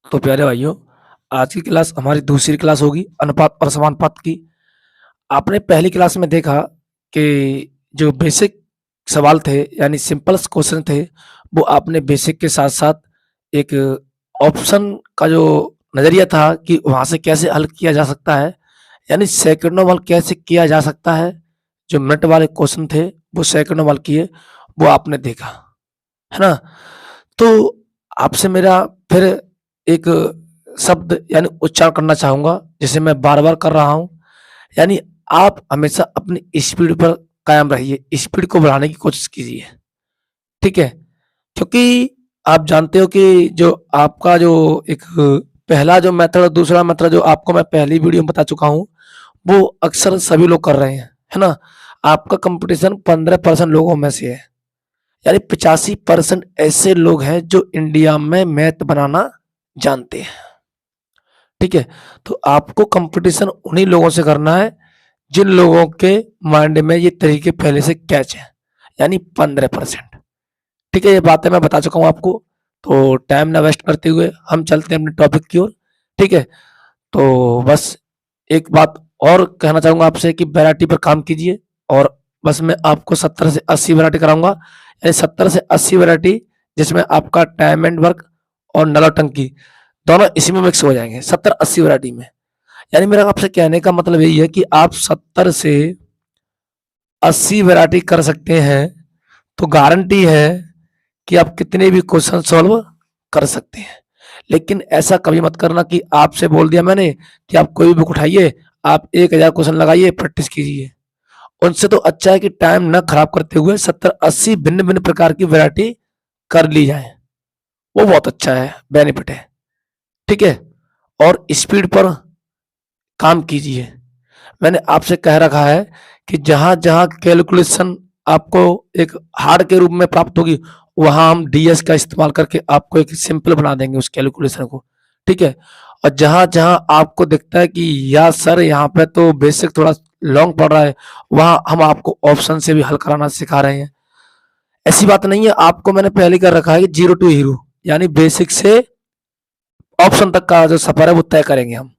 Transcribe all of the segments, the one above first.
तो प्यारे भाइयों, आज की क्लास हमारी दूसरी क्लास होगी अनुपात और समानुपात की। आपने पहली क्लास में देखा कि जो बेसिक सवाल थे यानी सिंपल क्वेश्चन थे, वो आपने बेसिक के साथ-साथ एक ऑप्शन का जो नज़रिया था कि वहाँ से कैसे हल किया जा सकता है, यानी सेकंडों में हल कैसे किया जा सकता है। जो मिनट वाले क्वेश्चन थे, वो सेकंडों में हल किए, वो आपने देखा, है ना? तो आपसे मेरा फिर एक शब्द यानी उच्चारण करना चाहूँगा, जिसे मैं बार-बार कर रहा हूँ, यानी आप हमेशा अपनी स्पीड पर कायम रहिए, स्पीड को बढ़ाने की कोशिश कीजिए, ठीक है? क्योंकि आप जानते हो कि जो आपका जो एक पहला जो मेथड और दूसरा मेथड जो आपको मैं पहली वीडियो में बता चुका हूँ, वो अक्सर सभी लोग कर रहे हैं, है ना? आपका कॉम्पिटिशन 15% लोगों में से है, यानी 85% ऐसे लोग हैं जो इंडिया में मैथ बनाना जानते हैं, ठीक है? तो आपको कॉम्पिटिशन उन्हीं लोगों से करना है, जिन लोगों के माइंड में ये तरीके पहले से कैच हैं, यानी 15%, ठीक है? ये बातें मैं बता चुका हूँ आपको, तो टाइम ना वेस्ट करते हुए हम चलते हैं अपने टॉपिक की ओर, ठीक है? तो बस एक बात और कहना चाहूँगा आपसे कि वैरायटी पर काम कीजिए और बस मैं आपको 70 से 80 वैरायटी कराऊँगा, यानी 70 से 80 वैरायटी, जिसमें आपका टाइम एंड वर्क और नौटंकी दोनों इसी में मिक्स हो जाएँगे 70-80 वैरायटी में। यानी मेरा आपसे कहने का मतलब यही है कि आप 70 से 80 वैरायटी कर सकते हैं, तो गारंटी है कि आप कितने भी क्वेश्चन सॉल्व कर सकते हैं। लेकिन ऐसा कभी मत करना कि आपसे बोल दिया मैंने कि आप कोई भी बुक उठाइए, आप 1000 क्वेश्चन लगाइए, प्रैक्टिस कीजिए। उनसे तो अच्छा है कि टाइम ना खराब करते हुए 70-80 भिन्न-भिन्न प्रकार की वैरायटी कर ली जाए। वो बहुत अच्छा है, बेनिफिट है, ठीक है? और स्पीड पर काम कीजिए। मैंने आपसे कह रखा है कि जहाँ-जहाँ कैलकुलेशन आपको एक हार्ड के रूप में प्राप्त होगी, वहाँ हम डीएस का इस्तेमाल करके आपको एक सिंपल बना देंगे उस कैलकुलेशन को, ठीक है? और जहाँ-जहाँ आपको दिखता है कि या सर यहाँ पे तो बेसिक थोड़ा लॉन्ग पड़ रहा है, वहाँ हम आपको ऑप्शन से भी हल कराना सिखा रहे हैं। ऐसी बात नहीं है, आपको मैंने पहले कर रखा है कि ज़ीरो टू हीरो, यानी बेसिक से ऑप्शन तक का जो सफ़र है वो तय करेंगे हम।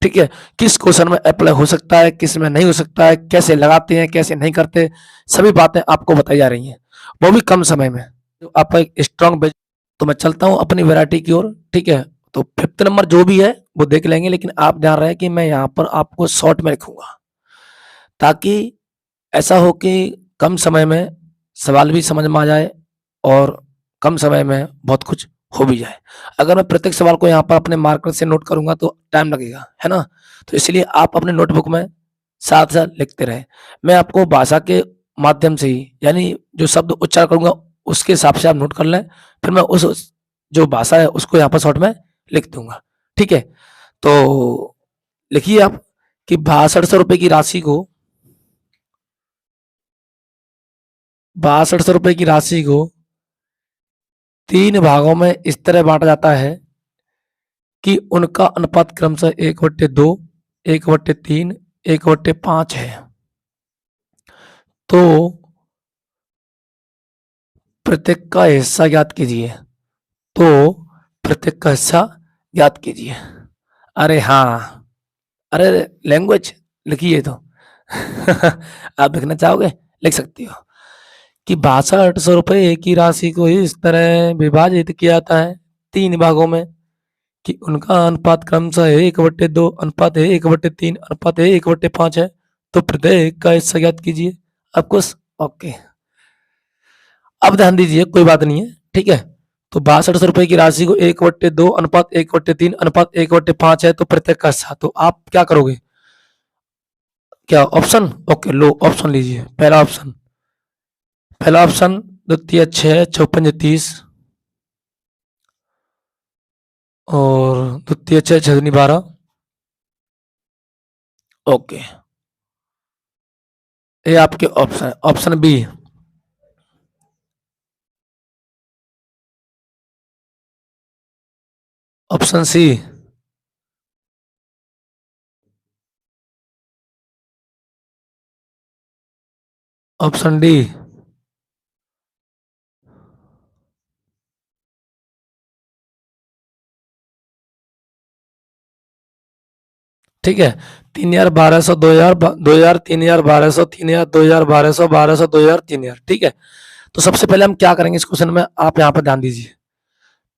ठीक है? किस क्वेश्चन में अप्लाई हो सकता है, किस में नहीं हो सकता है, कैसे लगाते हैं, कैसे नहीं करते, सभी बातें आपको बताई जा रही हैं, वो भी कम समय में। तो आपका एक स्ट्रॉन्ग बेस। तो मैं चलता हूँ अपनी वैरायटी की ओर, ठीक है? तो 5th नंबर जो भी है, वो देख लेंगे, लेकिन आप ध्यान रहे कि मैं यहाँ पर आपको शॉर्ट में लिखूँगा, ताकि ऐसा हो कि कम समय में सवाल भी समझ में आ जाए और कम समय में बहुत कुछ हो भी जाए। अगर मैं प्रत्येक सवाल को यहाँ पर अपने मार्कर से नोट करूँगा तो टाइम लगेगा, है ना? तो इसलिए आप अपने नोटबुक में साथ-साथ लिखते रहें। मैं आपको भाषा के माध्यम से ही, यानी जो शब्द उच्चारण करूँगा उसके हिसाब से आप नोट कर लें, फिर मैं उस जो भाषा है उसको यहाँ पर शॉर्ट में लिख दूँगा, ठीक है? तो लिखिए आप कि ₹6200 की राशि को ₹6200 की राशि को 3 भागों में इस तरह बाँटा जाता है कि उनका अनुपात क्रमशः 1/2, 1/3, 1/5 है। तो प्रत्येक का हिस्सा ज्ञात कीजिए। तो प्रत्येक का हिस्सा ज्ञात कीजिए। अरे हाँ! अरे लैंग्वेज लिखिए तो। आप लिखना चाहोगे? लिख सकती हो कि ₹6200 की राशि को इस तरह विभाजित किया जाता है 3 भागों में कि उनका अनुपात क्रमशः 1/2 अनुपात 1/3 अनुपात 1/5 है, तो प्रत्येक का हिस्सा ज्ञात कीजिए। आपको ओके। अब ध्यान दीजिए, कोई बात नहीं है, ठीक है? तो ₹6200 की राशि को 1/2 अनुपात 1/3 अनुपात 1/5 है, तो प्रत्येक का हिस्सा। तो आप क्या करोगे? क्या ऑप्शन? ओके, लो ऑप्शन लीजिए। पहला ऑप्शन द्वितीय 6 चौपन 30 और द्वितीय 6 6 दूनी 12। ओके, ये आपके option. Option B, option C, option D, ठीक है। 3,1200, 2,000, 2,000, 3,1200, 3,000, 2,000, 1,200, 1,200, 2,000, 3,000। ठीक है। तो सबसे पहले हम क्या करेंगे इस क्वेश्चन में, आप यहाँ पर ध्यान दीजिए।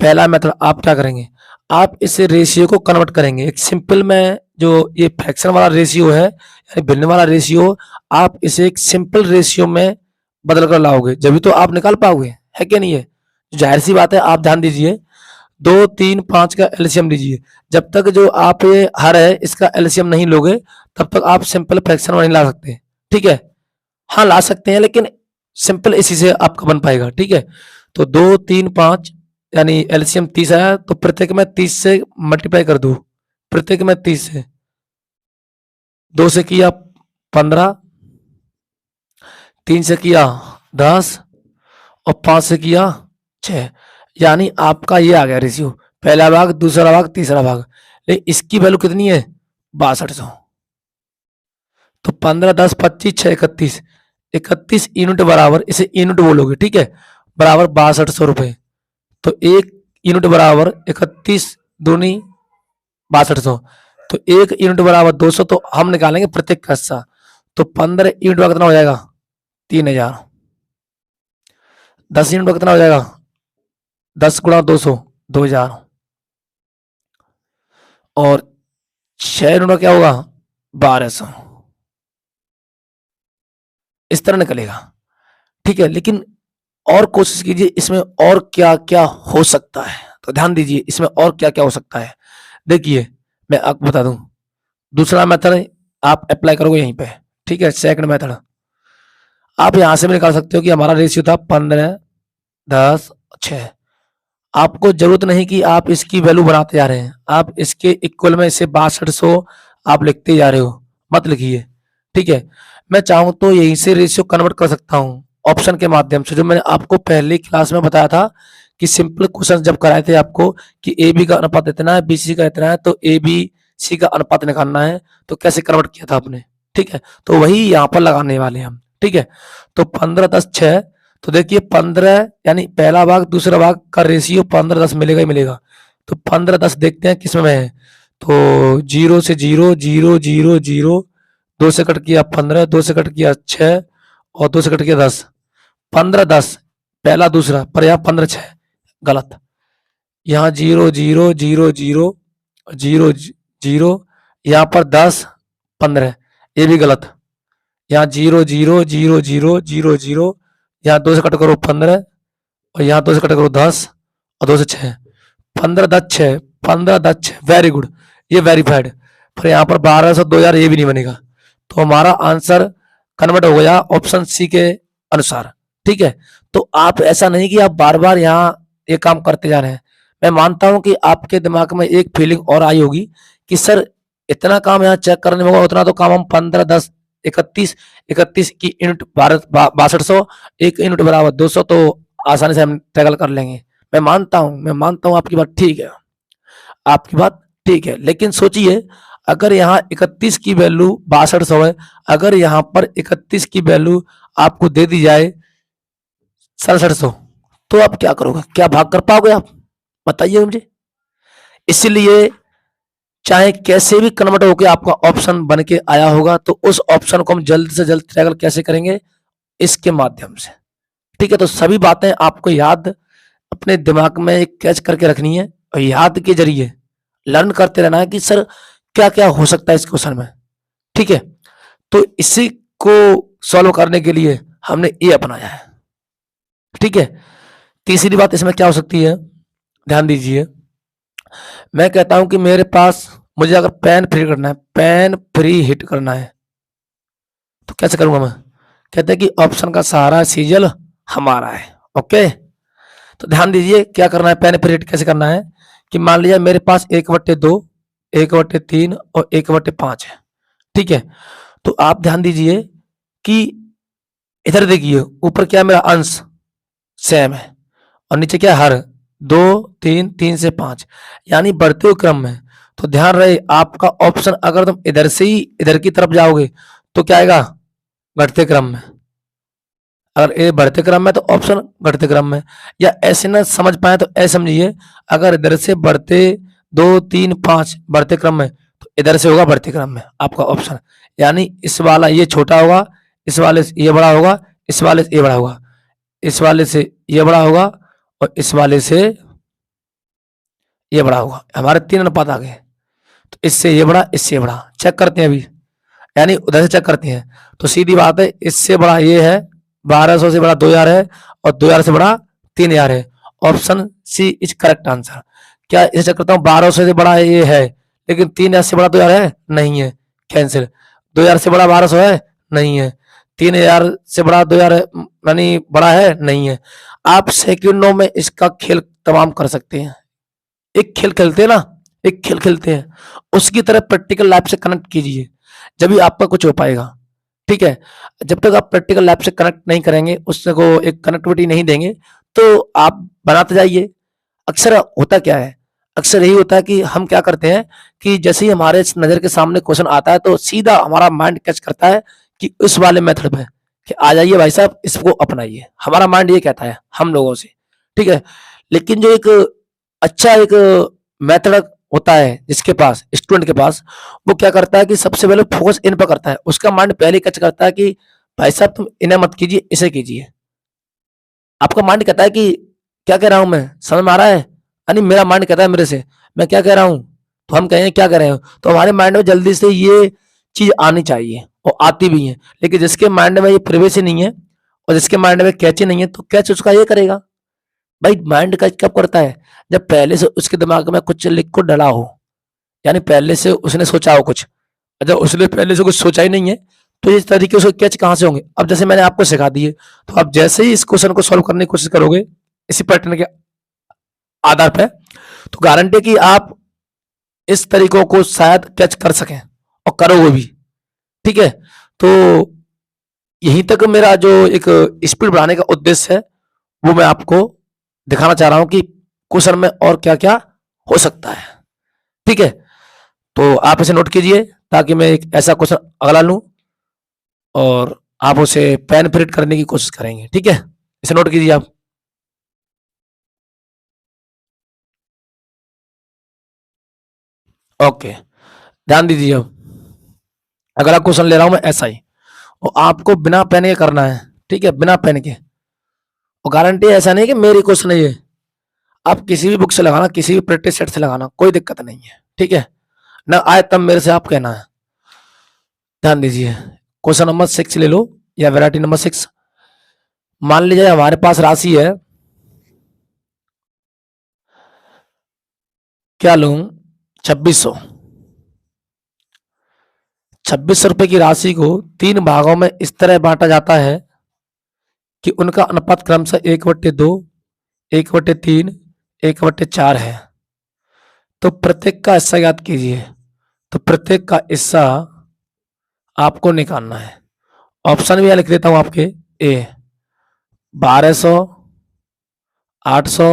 पहला मेथड आप क्या करेंगे, आप इस रेशियो को कन्वर्ट करेंगे एक सिंपल में, जो ये फ्रैक्शन वाला रेशियो है यानी भिन्न वाला रेशियो, आप इसे एक सिंपल रेशियो में बदल कर लाओगे, जब तो आप निकाल पाओगे, है क्या नहीं है। जाहिर सी बात है, आप ध्यान दीजिए, 2, 3, 5 का एलसीएम लीजिए। जब तक जो आप ये हर है इसका एलसीएम नहीं लोगे, तब तक आप सिंपल फ्रैक्शन नहीं ला सकते। ठीक है, हाँ ला सकते हैं, लेकिन सिंपल इसी से आपका बन पाएगा। ठीक है, तो 2, 3, 5 यानी एलसीएम 30 आया, तो प्रत्येक में 30 से मल्टीप्लाई कर दो, प्रत्येक में 30 से, 2 से किया 15, 3 से किया 10 और 5 से किया 6, यानी आपका ये आ गया रेशियो, पहला भाग, दूसरा भाग, तीसरा भाग। लेकिन इसकी वैल्यू कितनी है, 6200। तो 15, 10, 25, 6, 31, 31 यूनिट बराबर, इसे यूनिट बोलोगे, ठीक है, बराबर 6200 रुपए। तो एक यूनिट बराबर 31 दूनी 6200, तो एक यूनिट बराबर 200, तो हम निकालेंगे प्रत्येक का हिस्सा। तो 15 यूनिट का कितना हो जाएगा, 3000। 10 यूनिट का कितना हो जाएगा, 10 गुणा 200, 2000। और 6 यूनिट का क्या होगा, 1200। इस तरह निकलेगा। ठीक है, लेकिन और कोशिश कीजिए इसमें और क्या क्या हो सकता है, तो ध्यान दीजिए इसमें और क्या क्या हो सकता है। देखिए मैं आपको बता दूं, दूसरा मेथड आप अप्लाई करोगे यहीं पे। ठीक है, सेकंड मेथड आप यहां से भी निकाल सकते हो कि हमारा रेशियो था 15, 10, 6। आपको जरूरत नहीं कि आप इसकी वैल्यू बनाते जा रहे हैं, आप इसके इक्वल में इसे 6200 आप लिखते जा रहे हो, मत लिखिए। ठीक है, मैं चाहूं तो यहीं से रेशियो कन्वर्ट कर सकता हूं ऑप्शन के माध्यम से, जो मैंने आपको पहली क्लास में बताया था कि सिंपल क्वेश्चन जब कराए थे आपको कि ए बी का अनुपात इतना है, बी सी का इतना है, तो ए बी सी का अनुपात निकालना है, तो कैसे कन्वर्ट किया था आपने। ठीक है, तो वही यहाँ पर लगाने वाले हैं हम। ठीक है, तो 15, 10, 6, तो देखिए 15 यानी पहला भाग दूसरा भाग का रेशियो 15, 10 मिलेगा ही मिलेगा। तो 15, 10 देखते हैं किसमें है, तो 0 से 0, 0, 0, 0, 2 से कट किया 15, 2 से कट किया 6 और 2 से कट किया 10। 15, 10 पहला दूसरा, पर यहाँ 15, 6 गलत। यहाँ 0, 0, 0, 0, 0, 0, यहाँ पर 10, 15, ये भी गलत। यहाँ 0, 0, 0, 0, 0, 0, यहाँ 2 से कट करो 15 और यहाँ 2 से कट करो 10 और 2 से 6, 15, 10, 6, 15, 10, 6, वेरी गुड, ये वेरीफाइड। पर यहाँ पर 1200, 2000 ये भी नहीं बनेगा, तो हमारा आंसर कन्वर्ट हो गया ऑप्शन सी के अनुसार। ठीक है, तो आप ऐसा नहीं कि आप बार बार यहाँ ये काम करते जा रहे हैं। मैं मानता हूं कि आपके दिमाग में एक फीलिंग और आई होगी कि सर इतना काम यहाँ चेक करने में होगा, उतना तो काम हम 15, 10, 31, 31 की यूनिट 6200, एक यूनिट बराबर 200, तो आसानी से हम टैकल कर लेंगे। मैं मानता हूं आपकी बात ठीक है, आपकी बात ठीक है, लेकिन सोचिए अगर यहाँ 31 की वैल्यू 6200 है, अगर यहाँ पर 31 की वैल्यू आपको दे दी जाए 6700, तो आप क्या करोगे, क्या भाग कर पाओगे आप, बताइए मुझे। इसलिए चाहे कैसे भी कन्वर्ट होकर आपका ऑप्शन बन के आया होगा, तो उस ऑप्शन को हम जल्द से जल्द ट्रैकल कैसे करेंगे, इसके माध्यम से। ठीक है, तो सभी बातें आपको याद अपने दिमाग में एक कैच करके रखनी है और याद के जरिए लर्न करते रहना है कि सर क्या क्या हो सकता है इस क्वेश्चन में। ठीक है, तो इसी को सॉल्व करने के लिए हमने ये अपनाया है। ठीक है, तीसरी बात इसमें क्या हो सकती है, ध्यान दीजिए। मैं कहता हूं कि मेरे पास मुझे अगर पेन फ्री करना है, पेन फ्री हिट करना है, तो कैसे करूंगा मैं, कहते हैं कि ऑप्शन का सहारा सीजल हमारा है। ओके, तो ध्यान दीजिए क्या करना है, पेन फ्री हिट कैसे करना है कि मान लीजिए मेरे पास 1/2, 1/3 और 1/5 है। ठीक है, तो आप ध्यान दीजिए कि इधर देखिए ऊपर क्या मेरा अंश सेम है और नीचे क्या हर 2, 3, 3 से 5, यानी बढ़ते हुए क्रम में। तो ध्यान रहे आपका ऑप्शन अगर तुम इधर से ही इधर की तरफ जाओगे तो क्या आएगा, घटते क्रम में। अगर ये बढ़ते क्रम में तो ऑप्शन घटते क्रम में, या ऐसे ना समझ पाए तो ऐसे समझिए, अगर इधर से बढ़ते 2, 3, 5 बढ़ते क्रम में, तो इधर से होगा बढ़ते क्रम में आपका ऑप्शन, यानी इस वाला ये छोटा होगा, इस वाले से ये बड़ा होगा, इस वाले से ये बड़ा होगा, इस वाले से ये बड़ा होगा और इस वाले से ये बड़ा होगा। हमारे 3 अनुपात आ गए, तो इससे ये बड़ा, इससे ये बड़ा। चेक करते हैं अभी, यानी उधर से चेक करते हैं। तो सीधी बात है, इससे बड़ा ये है, 1200 से बड़ा 2000 है और 2000 से बड़ा 3000 है। Option C is correct answer. क्या इसे चेक करता हूँ, 1200 से बड़ा ये है, लेकिन 3000 से बड़ा 2000 है, नहीं है, कैंसिल। 2000 से बड़ा 1200 है, नहीं है। 3000 से बड़ा 2000 यानी बड़ा है, नहीं है। आप सेकंडों में इसका खेल तमाम कर सकते हैं। एक खेल खेलते हैं ना, एक खेल खेलते हैं, उसकी तरह प्रैक्टिकल लाइफ से कनेक्ट कीजिए, जब भी आपका कुछ हो पाएगा। ठीक है, जब तक आप प्रैक्टिकल लाइफ से कनेक्ट नहीं करेंगे, उसको एक कनेक्टिविटी नहीं देंगे, तो आप बनाते जाइए। अक्सर होता क्या है, अक्सर यही होता है कि हम क्या करते हैं कि जैसे ही हमारे नजर के सामने क्वेश्चन आता है, तो सीधा हमारा माइंड कैच करता है कि उस वाले मेथड पे कि आ जाइए भाई साहब, इसको अपनाइए। हमारा माइंड ये कहता है हम लोगों से। ठीक है, लेकिन जो एक अच्छा एक मेथड होता है जिसके पास, स्टूडेंट के पास, वो क्या करता है कि सबसे पहले फोकस इन पर करता है। उसका माइंड पहले कैच करता है कि भाई साहब तुम इन्हें मत कीजिए, इसे कीजिए। आपका माइंड कहता है कि क्या कह रहा हूं मैं, समझ में आ रहा है, यानी मेरा माइंड कहता है मेरे से मैं क्या कह रहा हूं, तो हम कहेंगे क्या कह रहे हो, तो हमारे माइंड में जल्दी से ये चीज आनी चाहिए और आती भी है। लेकिन जिसके माइंड में ये प्रिवेश नहीं है और जिसके माइंड में कैच नहीं है, तो कैच उसका ये करेगा। भाई माइंड कैच कब करता है, जब पहले से उसके दिमाग में कुछ लिख को डला हो, यानी पहले से उसने सोचा हो कुछ। जब उसने पहले से कुछ सोचा ही नहीं है, तो इस तरीके से कैच कहां से होंगे। अब जैसे मैंने आपको सिखा दिए, तो आप जैसे ही इस क्वेश्चन को सॉल्व करने की कोशिश करोगे इसी पैटर्न के आधार पर, तो गारंटी है कि आप इस तरीकों को शायद कैच कर सकें और करोगे भी। ठीक है, तो यहीं तक मेरा जो एक स्पीड बढ़ाने का उद्देश्य है, वो मैं आपको दिखाना चाह रहा हूं कि क्वेश्चन में और क्या क्या हो सकता है। ठीक है, तो आप इसे नोट कीजिए ताकि मैं एक ऐसा क्वेश्चन अगला लूं और आप उसे पेन प्रिंट करने की कोशिश करेंगे। ठीक है, इसे नोट कीजिए आप। ओके, ध्यान दीजिए। अब अगला क्वेश्चन ले रहा हूं मैं ऐसा ही, और आपको बिना पेन के करना है। ठीक है, बिना पेन के, और गारंटी ऐसा नहीं कि मेरी क्वेश्चन है ये, आप किसी भी बुक से लगाना, किसी भी प्रैक्टिस सेट से लगाना, कोई दिक्कत नहीं है। ठीक है, ना आए तब मेरे से आप कहना है। ध्यान दीजिए, क्वेश्चन नंबर 6 ले लो, या वैरायटी नंबर 6। मान लीजिए हमारे पास राशि है, क्या लूं, 2600। 2600 रुपए की राशि को 3 भागों में इस तरह बांटा जाता है कि उनका अनुपात क्रमशः 1/2, 1/3, 1/4 है। तो प्रत्येक का हिस्सा याद कीजिए। तो प्रत्येक का हिस्सा आपको निकालना है। ऑप्शन भी यहां लिख देता हूं आपके, A 1200, 800,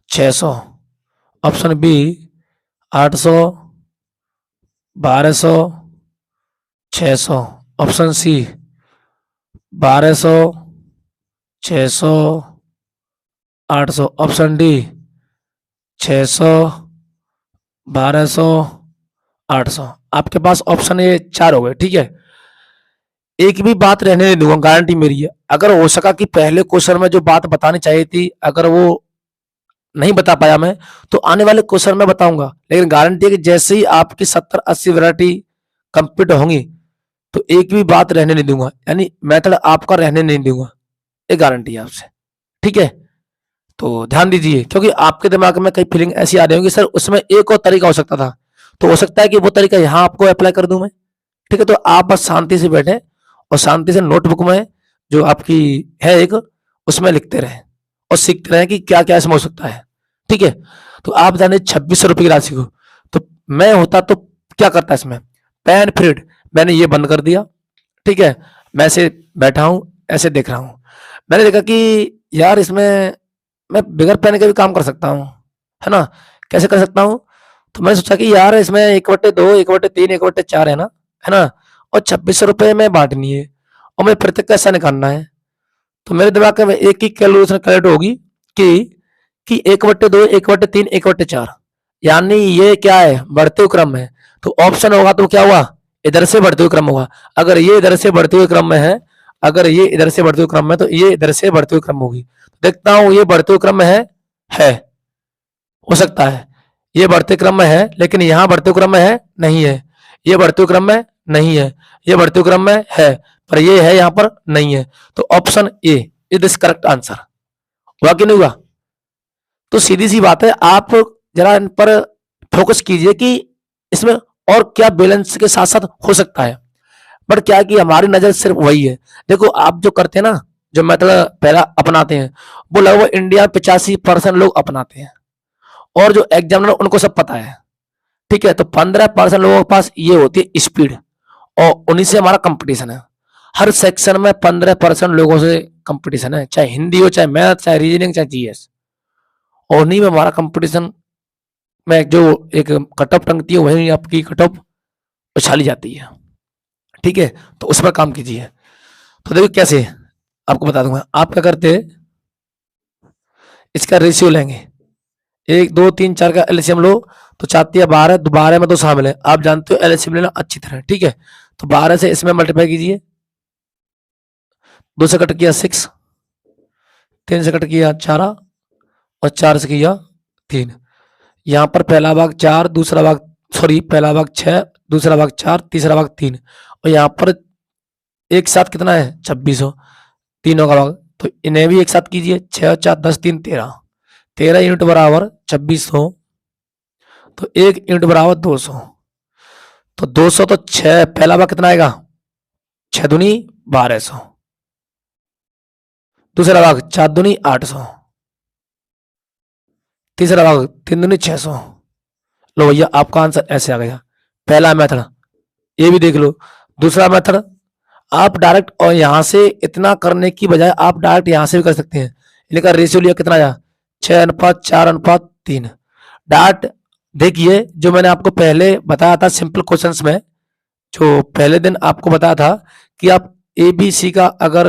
600। Option B 800, 1200, 600। Option C 1200, 600, 800। Option D 600, 1200, 800। आपके पास ऑप्शन ये 4 हो गए। ठीक है, एक भी बात रहने नहीं दूंगा, गारंटी मेरी है। अगर हो सका कि पहले क्वेश्चन में जो बात बतानी चाहिए थी, अगर वो नहीं बता पाया मैं, तो आने वाले क्वेश्चन में बताऊंगा। लेकिन गारंटी है कि जैसे ही आपकी 70-80 वैरायटी कंप्लीट होंगी, तो एक भी बात रहने नहीं दूंगा, यानी मेथड आपका रहने नहीं दूंगा, ये गारंटी है आपसे। ठीक है, तो ध्यान दीजिए, क्योंकि आपके दिमाग में कई फीलिंग ऐसी आ रही होगी, सर उसमें एक और तरीका हो सकता था, तो हो सकता है कि वो तरीका यहाँ आपको अप्लाई कर दूं मैं। ठीक है, तो आप बस शांति से बैठे और शांति से नोटबुक में जो आपकी है एक, उसमें लिखते रहें और सीखते रहें कि क्या क्या इसमें हो सकता है। ठीक है, तो आप जाने 2600 रुपए की राशि को, तो मैं होता तो क्या करता इसमें, पेन फ्रीड मैंने ये बंद कर दिया। ठीक है, मैं ऐसे बैठा हूं, ऐसे देख रहा हूं, मैंने देखा कि यार इसमें मैं बगैर पेन के भी काम कर सकता हूँ, है ना। कैसे कर सकता हूँ, तो मैंने सोचा कि यार इसमें 1/2, 1/3, 1/4 है ना, और 2600 रुपए में बांटनी है और मैं प्रत्येक का ऐसा निकालना है। तो मेरे दिमाग में एक ही कैलकुलेशन करेक्ट होगी कि 1/2, 1/3, 1/4, यानी ये क्या है, बढ़ते हुए क्रम है। तो ऑप्शन होगा तो क्या हुआ, इधर से बढ़ते हुए क्रम होगा। अगर ये इधर से बढ़ते हुए क्रम में है, अगर ये इधर से बढ़ते हुए क्रम में, तो ये इधर से बढ़ते हुए क्रम होगी। देखता हूं ये बढ़ते हुए क्रम में है, हो सकता है ये बढ़ते क्रम में है, लेकिन यहां बढ़ते क्रम में है नहीं है, ये बढ़ते क्रम में नहीं है, ये बढ़ते क्रम में है, पर ये है यहां पर नहीं है। तो option A is this correct answer. हुआ कि नहीं हुआ? तो सीधी सी बात है, आप जरा इन पर फोकस कीजिए कि इसमें और क्या बैलेंस के साथ साथ हो सकता है। बट क्या है कि हमारी नजर सिर्फ वही है। देखो आप जो करते हैं ना, जो मेथड पहला अपनाते हैं, वो लगभग इंडिया 85% लोग अपनाते हैं, और जो एग्जामिनर उनको सब पता है। ठीक है, तो 15% लोगों के पास ये होती है स्पीड, और उन्हीं से हमारा कंपटीशन है। हर सेक्शन में 15% लोगों से कंपटीशन है, चाहे हिंदी हो, चाहे मैथ, चाहे रीजनिंग, चाहे जीएस, और उन्हीं में हमारा कंपटीशन में जो एक कट ऑफ टंगती है, वही आपकी कट ऑफ उछाली जाती है। ठीक है, तो उस पर काम कीजिए। तो देखो कैसे, आपको बता दूंगा। आप क्या करते, इसका रेशियो लेंगे, 1 2 3 4 का एलसीएम लो, तो 4 × 12, 12 में तो शामिल है, आप जानते हो एलसीएम लेना अच्छी तरह। ठीक है, तो 12 से इसमें मल्टीप्लाई कीजिए, 2 से कट किया 6, 3 से कट किया 4, और 4 से किया 3। यहाँ पर पहला भाग 4, दूसरा भाग, सॉरी पहला भाग 6, दूसरा भाग 4, तीसरा भाग 3, और यहाँ पर एक साथ कितना है 2600, तीनों का भाग। तो इन्हें भी एक साथ कीजिए, 6 और 4 10 3 13, 13 यूनिट बराबर 2600, तो 1 यूनिट बराबर 200। तो 200 तो 6, पहला भाग कितना आएगा 6 दूनी 1200, दूसरा भाग 4 दूनी 800, तीसरा भाग 3 दूनी 600। लो भैया आपका आंसर ऐसे आ गया। पहला मेथड ये भी देख लो। दूसरा मेथड, आप डायरेक्ट और यहां से इतना करने की बजाय आप डायरेक्ट यहां से भी कर सकते हैं। इनका रेशियो लिया कितना आया 6:4:3। डायरेक्ट देखिए, जो मैंने आपको पहले बताया था सिंपल क्वेश्चंस में, जो पहले दिन आपको बताया था कि आप ए बी सी का अगर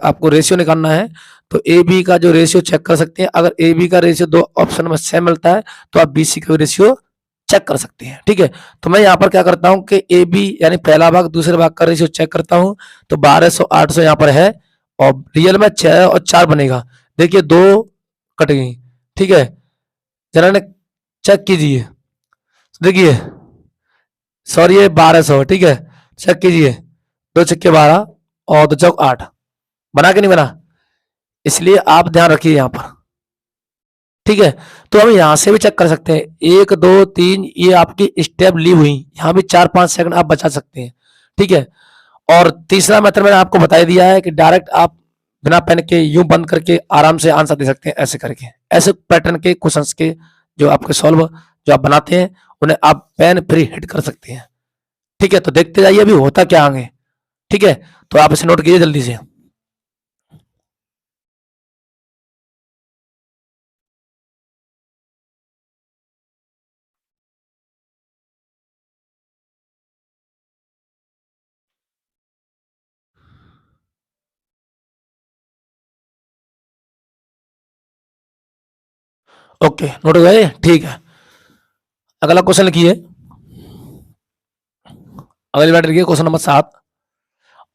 आपको रेशियो निकालना है, तो ए बी का जो रेशियो चेक कर सकते हैं। अगर ए बी का रेशियो 2 ऑप्शन में सेम मिलता है, तो आप बी सी का रेशियो चेक कर सकते हैं। ठीक है, तो मैं यहाँ पर क्या करता हूँ कि ए बी यानी पहला भाग दूसरे भाग का रेशियो चेक करता हूँ। तो 1200 800 यहाँ पर है, और रियल में 6 और 4 बनेगा। देखिए 2 कट गई। ठीक है, जरा ने चेक कीजिए, देखिए सॉरी ये 1200, ठीक है, चेक कीजिए, 2 छक्के 12 और 2 चौक 8, बना कि नहीं बना? इसलिए आप ध्यान रखिए यहाँ पर। ठीक है, तो हम यहां से भी चेक कर सकते हैं, 1 2 3 ये आपकी स्टेप ली हुई, यहाँ भी 4-5 सेकंड आप बचा सकते हैं। ठीक है, और तीसरा मेथड मैंने आपको बता दिया है कि डायरेक्ट आप बिना पेन के यूं बंद करके आराम से आंसर दे सकते हैं, ऐसे करके। ऐसे पैटर्न के क्वेश्चंस के जो आपके सॉल्व जो आप बनाते हैं, उन्हें आप पेन फ्री हिट कर सकते हैं। ठीक है, तो देखते जाइए अभी होता क्या आगे। ठीक है, तो आप इसे नोट कीजिए जल्दी से। ओके, नोट हो गए, ठीक है। अगला क्वेश्चन लिखिए, अगली बार लिखिए क्वेश्चन नंबर 7।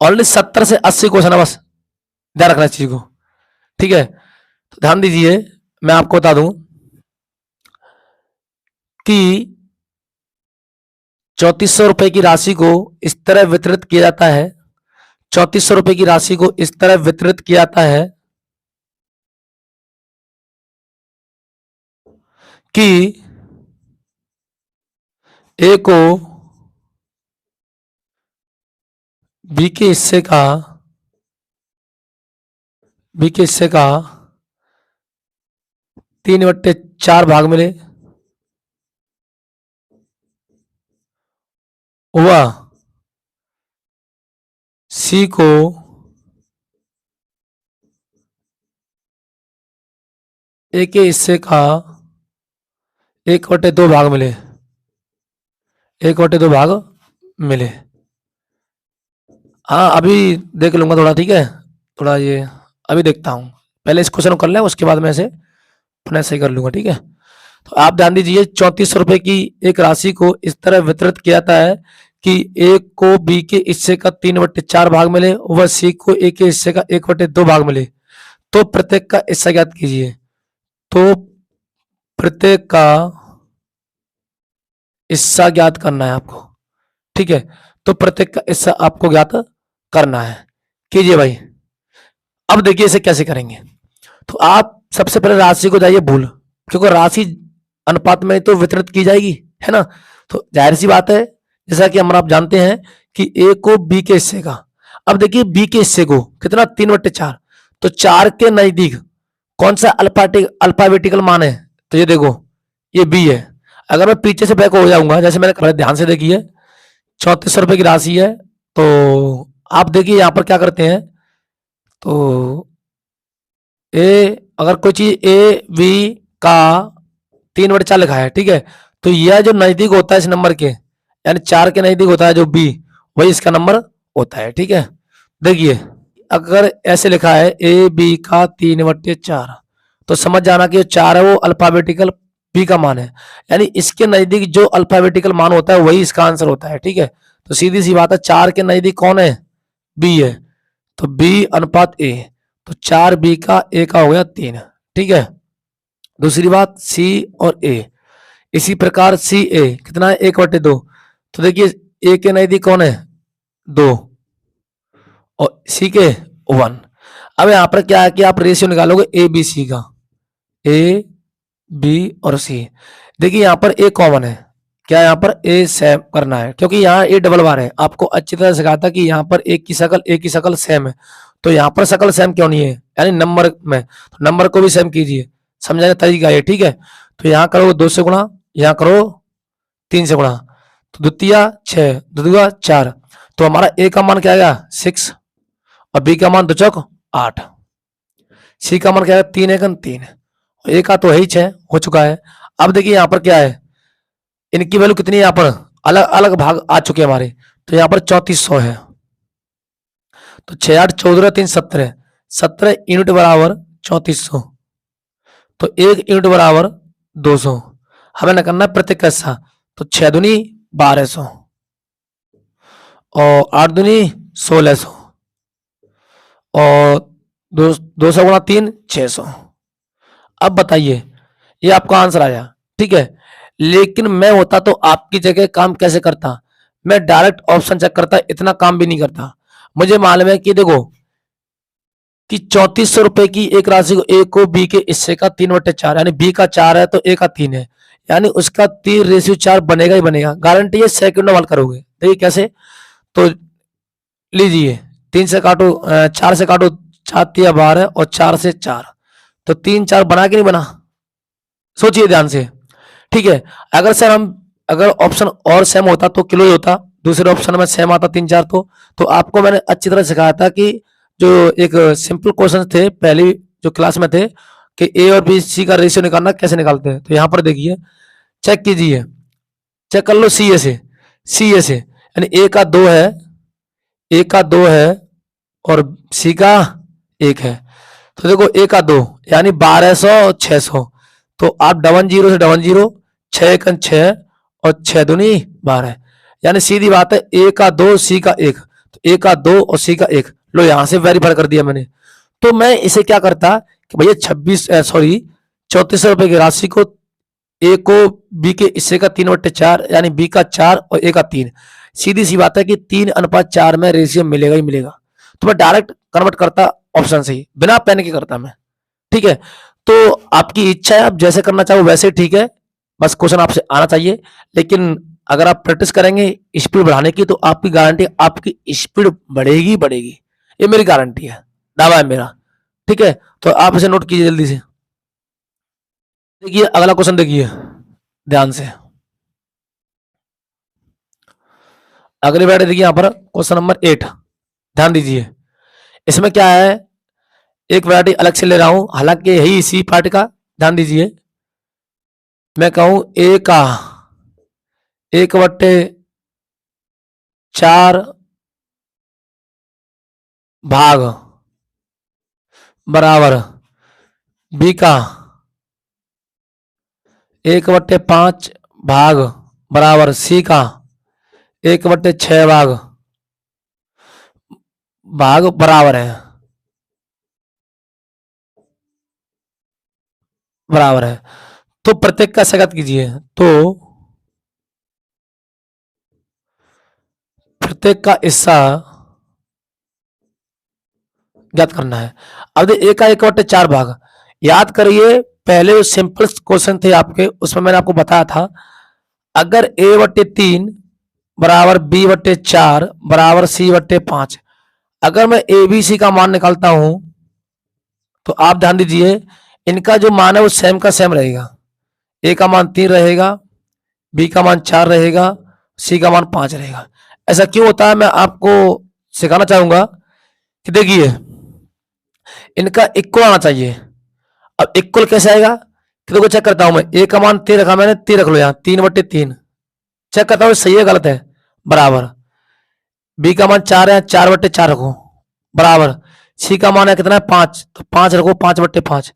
ऑनली 70 से 80 क्वेश्चन है, बस ध्यान रखना इस चीज को। ठीक है, तो ध्यान दीजिए, मैं आपको बता दूं कि 3400 रुपए की राशि को इस तरह वितरित किया जाता है, 3400 रुपए की राशि को इस तरह वितरित किया जाता है कि ए को बी के हिस्से का, बी के हिस्से का 3/4 भाग मिले, वह सी को ए के हिस्से का 1/2 भाग मिले, 1/2 भाग मिले। हाँ अभी देख लूंगा थोड़ा, ठीक है, थोड़ा ये अभी देखता हूँ, पहले इस क्वेश्चन को कर लें, उसके बाद मैं इसे पुनः सही कर लूंगा। ठीक है, तो आप ध्यान दीजिए 3400 रुपए की एक राशि को इस तरह वितरित किया जाता है कि ए को बी के हिस्से का 3/4 भाग मिले व सी को ए के हिस्से का 1/2 भाग मिले। तो प्रत्येक का हिस्सा ज्ञात कीजिए। तो प्रत्येक का हिस्सा ज्ञात करना है आपको। ठीक है, तो प्रत्येक का हिस्सा आपको ज्ञात करना है। कीजिए भाई। अब देखिए इसे कैसे करेंगे। तो आप सबसे पहले राशि को जाइए भूल, क्योंकि राशि अनुपात में तो वितरित की जाएगी, है ना। तो जाहिर सी बात है, जैसा कि हम आप जानते हैं कि ए को बी के हिस्से का, अब देखिए बी के हिस्से को कितना 3/4, तो 4 के नजदीक कौन सा अल्फाबेटिकल मान है, तो ये देखो ये बी है। अगर मैं पीछे से बैक हो जाऊंगा, जैसे मैंने कहा, ध्यान से देखिए 3400 रुपए की राशि है। तो आप देखिए यहां पर क्या करते हैं, तो ए अगर कोई चीज ए बी का 3/4 लिखा है, ठीक है, तो यह जो नजदीक होता है इस नंबर के, यानी 4 के नजदीक होता है जो बी, वही इसका नंबर होता है। ठीक है, देखिए अगर ऐसे लिखा है ए बी का 3/4, तो समझ जाना कि जो 4 है वो अल्फाबेटिकल बी का मान है, यानी इसके नजदीक जो अल्फाबेटिकल मान होता है वही इसका आंसर होता है। ठीक है, तो सीधी सी बात है, 4 के नजदीक कौन है, बी है, तो बी अनुपात ए, तो 4 बी का ए का हो गया 3। ठीक है, दूसरी बात सी और ए, इसी प्रकार सी ए कितना है 1/2, तो देखिए ए के नजदीक कौन है 2 और सी के 1। अब यहां पर क्या है कि आप रेशियो निकालोगे ए बी सी का, ए बी और सी। देखिए यहां पर ए कॉमन है, क्या यहाँ पर ए सेम करना है, क्योंकि यहाँ ए डबल बार है। आपको अच्छी तरह सिखाया था कि यहाँ पर एक की शकल सेम है, तो यहाँ पर शकल सेम क्यों नहीं है, यानी नंबर में, तो नंबर को भी सेम कीजिए, समझाने का तरीका है। ठीक है, तो यहाँ करो 2 से गुणा, यहाँ करो 3 से गुणा, तो द्वितीय 6, द्वितीय 4, तो हमारा ए का मान क्या आएगा 6 और बी का मान 2 चौक 8, सी का मान क्या आएगा 3 एकन 3, ए का तो है ही 6 हो चुका है। अब देखिए यहाँ पर क्या है, इनकी वैल्यू कितनी है, यहाँ पर अलग अलग भाग आ चुके हैं हमारे, तो यहाँ पर 3400 है, तो 6 8 14 3 17, 17 यूनिट बराबर 3400, तो 1 यूनिट बराबर 200। हमें करना है प्रत्येक का हिस्सा, तो 6 दूनी 1200 और 8 दूनी 1600 और 200 गुणा 3 600। अब बताइए, ये आपका आंसर आया। ठीक है, लेकिन मैं होता तो आपकी जगह काम कैसे करता, मैं डायरेक्ट ऑप्शन चेक करता, इतना काम भी नहीं करता। मुझे मालूम है कि देखो कि 3400 रुपए की एक राशि को ए को बी के हिस्से का 3/4, यानी बी का 4 है तो ए का 3 है, यानी उसका 3:4 बनेगा ही बनेगा, गारंटी है। सेकंड में हल करोगे, देखिए कैसे, तो लीजिए 3 से काटो 4 से काटो, 7 तिया 12 और 4 से 4, तो 3 4 बना कि नहीं बना, सोचिए ध्यान से। ठीक है, अगर सर हम अगर ऑप्शन और सेम होता तो किलो ही होता, दूसरे ऑप्शन में सेम आता 3 4, तो आपको मैंने अच्छी तरह सिखाया था कि जो एक सिंपल क्वेश्चन थे पहली जो क्लास में थे कि ए और बी सी का रेशियो निकालना कैसे निकालते हैं। तो यहाँ पर देखिए, चेक कीजिए, चेक कर लो सी ए से, सी ए से, यानी ए का 2 है, ए का 2 है और सी का 1 है, तो देखो ए का 2 यानी 1200 और 600, तो आप 00 से 00, 6 एकन 6 और 6 दूनी 12, यानी सीधी बात है ए का 2 सी का 1, तो ए का 2 और सी का 1, लो यहां से वेरीफाई कर दिया मैंने। तो मैं इसे क्या करता कि भैया 3400 रुपए की राशि को ए को बी के हिस्से का 3/4, यानी बी का 4 और ए का 3, सीधी सी बात है कि 3:4 में रेशियो मिलेगा ही मिलेगा। तो मैं डायरेक्ट कन्वर्ट करता ऑप्शन से ही, बिना पेन के करता मैं। ठीक है, तो आपकी इच्छा है, आप जैसे करना चाहो वैसे ठीक है, बस क्वेश्चन आपसे आना चाहिए। लेकिन अगर आप प्रैक्टिस करेंगे स्पीड बढ़ाने की, तो आपकी गारंटी आपकी स्पीड बढ़ेगी बढ़ेगी, ये मेरी गारंटी है, दावा है मेरा। ठीक है, तो आप इसे नोट कीजिए जल्दी से। देखिए अगला क्वेश्चन देखिए ध्यान से, अगली बैठ देखिए, यहां पर क्वेश्चन नंबर 8, ध्यान दीजिए। इसमें क्या है, एक वैरायटी अलग से ले रहा हूं, हालांकि यही इसी पार्ट का, ध्यान दीजिए। मैं कहूं ए का 1/4 भाग बराबर बी का 1/5 भाग बराबर सी का 1/6 भाग बराबर है, बराबर है। तो प्रत्येक का संगत कीजिए। तो प्रत्येक का हिस्सा ज्ञात करना है। अब ए का 1/4 भाग याद करिए। पहले जो सिंपल क्वेश्चन थे आपके, उसमें मैंने आपको बताया था, अगर a/3 बराबर b/4 बराबर c/5, अगर मैं ए बी सी का मान निकालता हूं तो आप ध्यान दीजिए, इनका जो मान है वो सेम का सेम रहेगा। ए का मान 3 रहेगा, बी का मान 4 रहेगा, सी का मान 5 रहेगा। ऐसा क्यों होता है मैं आपको सिखाना चाहूंगा कि देखिए, इनका इक्वल आना चाहिए। अब इक्वल कैसे आएगा, कि देखो चेक करता हूं मैं। ए का मान 3 रखा मैंने, 3 रख लो यहां, 3/3 चेक करता हूं सही है गलत है, बराबर। बी का मान 4 है, 4/4 रखो, बराबर। सी का मान है कितना है 5, तो 5 रखो, 5/5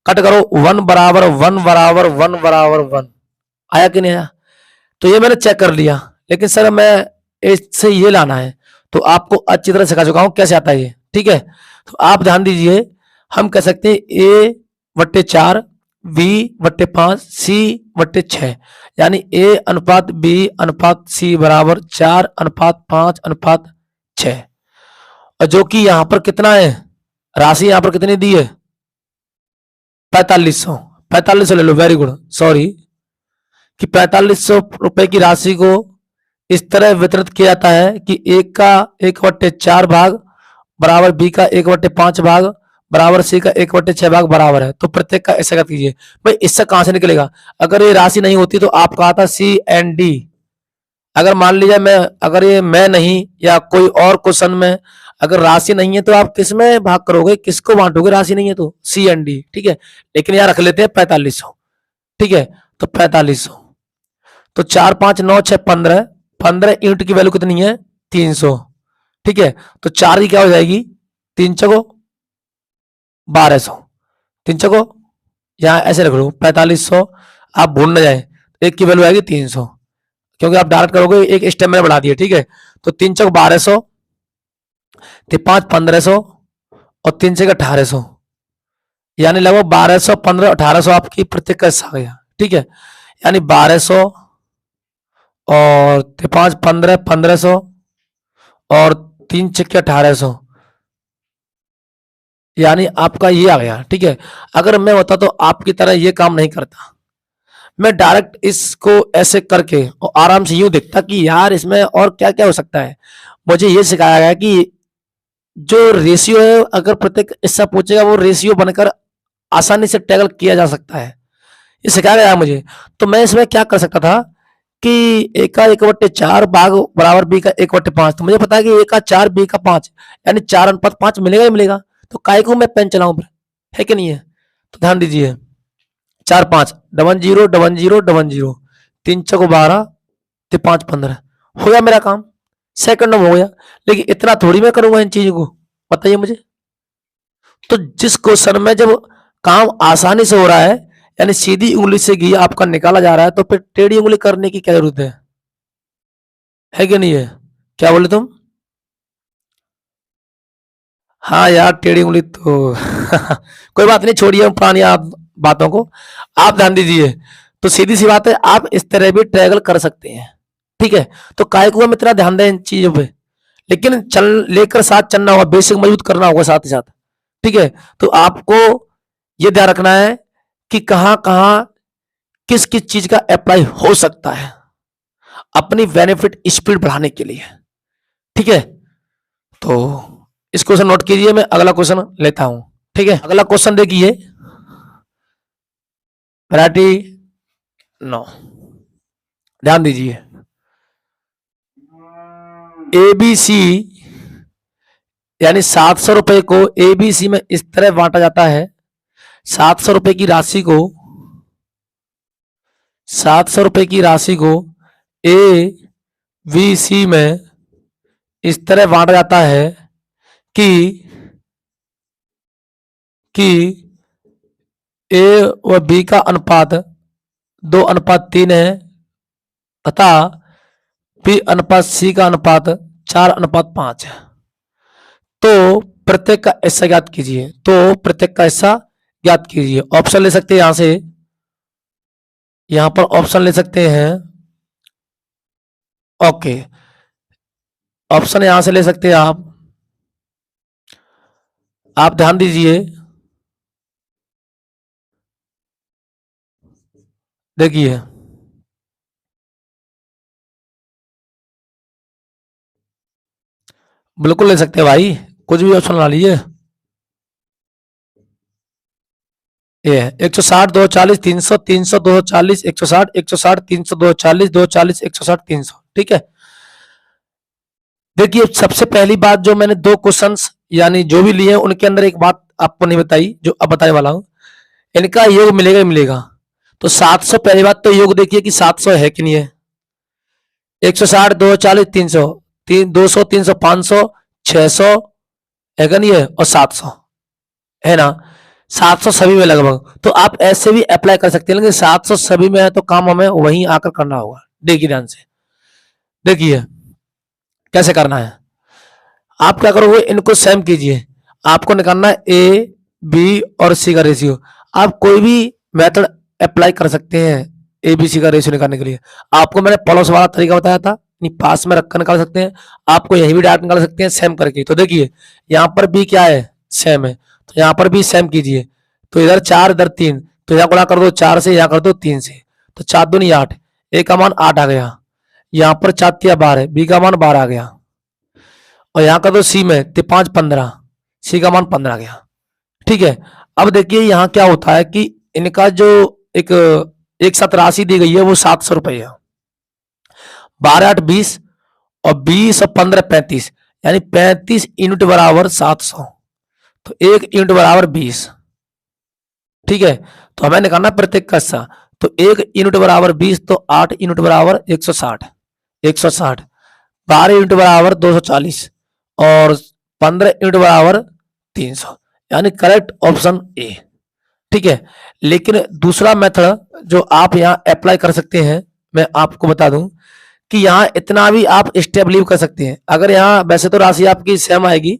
कट करो, 1 बराबर 1 बराबर 1 बराबर 1 आया कि नहीं आया। तो ये मैंने चेक कर लिया, लेकिन सर मैं इससे ये लाना है, तो आपको अच्छी तरह सिखा चुका हूं कैसे आता है ये, ठीक है। तो आप ध्यान दीजिए, हम कह सकते हैं a/4 b/5 c/6, यानी a/b/c बराबर 4/5/6। और जो कि यहां पर कितना है, राशि यहां पर कितनी दी है, 4500। 4500 ले लो, वेरी गुड, सॉरी, कि 4500 रुपए की राशि को इस तरह वितरित किया जाता है कि एक का 1/4 भाग बराबर बी का 1/5 भाग बराबर सी का 1/6 भाग बराबर है। तो प्रत्येक का ऐसा कर कीजिए भाई। इससे कहां से निकलेगा, अगर ये राशि नहीं होती तो आप कहा था सी एंड डी। अगर मान लीजिए मैं, अगर ये मैं नहीं या कोई और क्वेश्चन में अगर राशि नहीं है तो आप किस में भाग करोगे, किसको बांटोगे, राशि नहीं है तो सी एंड डी, ठीक है। लेकिन यहाँ रख लेते हैं 4500, ठीक है। तो 4500, तो 4 5 9 6 15, 15 यूनिट की वैल्यू कितनी है, 300, ठीक है। तो 4 की क्या हो जाएगी, 3 चको 1200, 3 चको, यहाँ ऐसे रख लो 4500, आप भूल ना जाए, एक की वैल्यू आएगी 300, क्योंकि आप डायरेक्ट करोगे, एक स्टेप मैंने बढ़ा दिया, ठीक है। तो 3 चक 1200, 5 1500 और 3 6 1800, यानी लगभग 1200 15 1800 आपकी प्रत्येक का हिस्सा आ गया, ठीक है। यानी 1200 और 5 15 1500 और 3 6 1800, यानी आपका ये आ गया, ठीक है। अगर मैं होता तो आपकी तरह ये काम नहीं करता, मैं डायरेक्ट इसको ऐसे करके और आराम से यूं देखता कि यार इसमें और क्या क्या हो सकता है। मुझे ये सिखाया गया कि जो रेशियो है, अगर प्रत्येक हिस्सा पूछेगा वो रेशियो बनकर आसानी से टैकल किया जा सकता है, ये सिखाया गया है मुझे। तो मैं इसमें क्या कर सकता था कि ए का 1/4 भाग बराबर बी का 1/5, तो मुझे पता है कि ए का 4 बी का 5, यानी 4/5 मिलेगा ही मिलेगा। तो काय को मैं पेन चलाऊं फिर, है कि नहीं है। तो ध्यान दीजिए, 4 5 00 00 00, 3 चको 12, 5 15, हो गया मेरा काम, सेकंड में हो गया। लेकिन इतना थोड़ी मैं करूंगा इन चीजों को, बताइए मुझे। तो जिस क्वेश्चन में जब काम आसानी से हो रहा है, यानी सीधी उंगली से घी आपका निकाला जा रहा है, तो फिर टेढ़ी उंगली करने की क्या जरूरत है कि नहीं है। क्या बोले तुम, हाँ यार टेढ़ी उंगली तो कोई बात नहीं, छोड़िए हम पुरानी आप बातों को, आप ध्यान दीजिए। तो सीधी सी बात है, आप इस तरह भी ट्रैवल कर सकते हैं, ठीक है। तो काय को हम इतना ध्यान दें इन चीजों पे, लेकिन चल लेकर साथ चलना होगा, बेसिक मजबूत करना होगा साथ ही साथ, ठीक है। तो आपको ये ध्यान रखना है कि कहां कहां किस किस चीज का अप्लाई हो सकता है अपनी बेनिफिट स्पीड बढ़ाने के लिए, ठीक है। तो इस क्वेश्चन नोट कीजिए, मैं अगला क्वेश्चन लेता हूं, ठीक है। अगला क्वेश्चन देखिए, वैरायटी 9, ध्यान दीजिए। एबीसी यानी 700 रुपए को एबीसी में इस तरह बांटा जाता है, 700 रुपए की राशि को, 700 रुपए की राशि को ए बी सी में इस तरह बांटा जाता है कि कि ए व बी का अनुपात 2:3 है तथा B/C का अनुपात 4:5 है। तो प्रत्येक का हिस्सा ज्ञात कीजिए। तो प्रत्येक का हिस्सा ज्ञात कीजिए। ऑप्शन ले सकते हैं यहां से, यहां पर ऑप्शन ले सकते हैं। ओके, ऑप्शन यहां से ले सकते हैं आप ध्यान दीजिए। देखिए, बिल्कुल ले सकते हैं भाई, कुछ भी ऑप्शन ला लीजिए। ये है 160, 240, 300, 300, 240, 160, 160, 300, 240, 240, 160, 300। ठीक है। देखिए, सबसे पहली बात जो मैंने दो क्वेश्चंस यानी जो भी लिए उनके अंदर एक बात आपको नहीं बताई जो अब बताने वाला हूं, इनका योग मिलेगा ही मिलेगा। तो 700, पहली बात तो योग देखिए कि 700 है कि नहीं है। 160, 240, 300, 200, 300, 500, 600 है कि नहीं है, और 700 है ना। 700 सभी में लगभग, तो आप ऐसे भी अप्लाई कर सकते हैं, लेकिन 700 सभी में है तो काम हमें वहीं आकर करना होगा। देखिए ध्यान से, देखिए कैसे करना है। आप क्या करोगे, इनको सेम कीजिए। आपको निकालना है ए बी और सी का रेशियो। आप कोई भी मेथड अप्लाई कर सकते हैं ए बी सी का रेशियो निकालने के लिए। आपको मैंने पड़ोस वाला तरीका बताया था, पास में रखकर निकाल सकते हैं। आपको यही भी डायरेक्ट निकाल सकते हैं सेम करके। तो देखिए यहाँ पर बी क्या है, सेम है, तो यहाँ पर भी सेम कीजिए। तो इधर 4 इधर 3, तो यहाँ गुणा कर दो 4 से, यहाँ कर दो 3 से, तो 4 दूनी 8, ए का मान 8 आ गया। यहाँ पर 4 तिया 12, बी का मान 12 आ गया। और यहाँ कर दो सी में, तो 5 15, सी का मान 15 आ गया। ठीक है। अब देखिए यहाँ क्या होता है कि इनका जो एक एक साथ राशि दी गई है वो 700 रुपये है। 12 8 20 और 20 और 15 35, यानी 35 यूनिट बराबर 700, तो 1 यूनिट बराबर 20। ठीक है। तो हमें निकालना प्रत्येक का हिस्सा। तो 1 यूनिट बराबर 20, तो 8 यूनिट बराबर 160, 160, 12 यूनिट बराबर 240 और 15 यूनिट बराबर 300, यानी करेक्ट ऑप्शन ए। ठीक है। लेकिन दूसरा मेथड जो आप यहां अप्लाई कर सकते हैं, मैं आपको बता दूं कि यहां इतना भी आप स्टेप लीव कर सकते हैं। अगर यहां वैसे तो राशि आपकी सेम आएगी,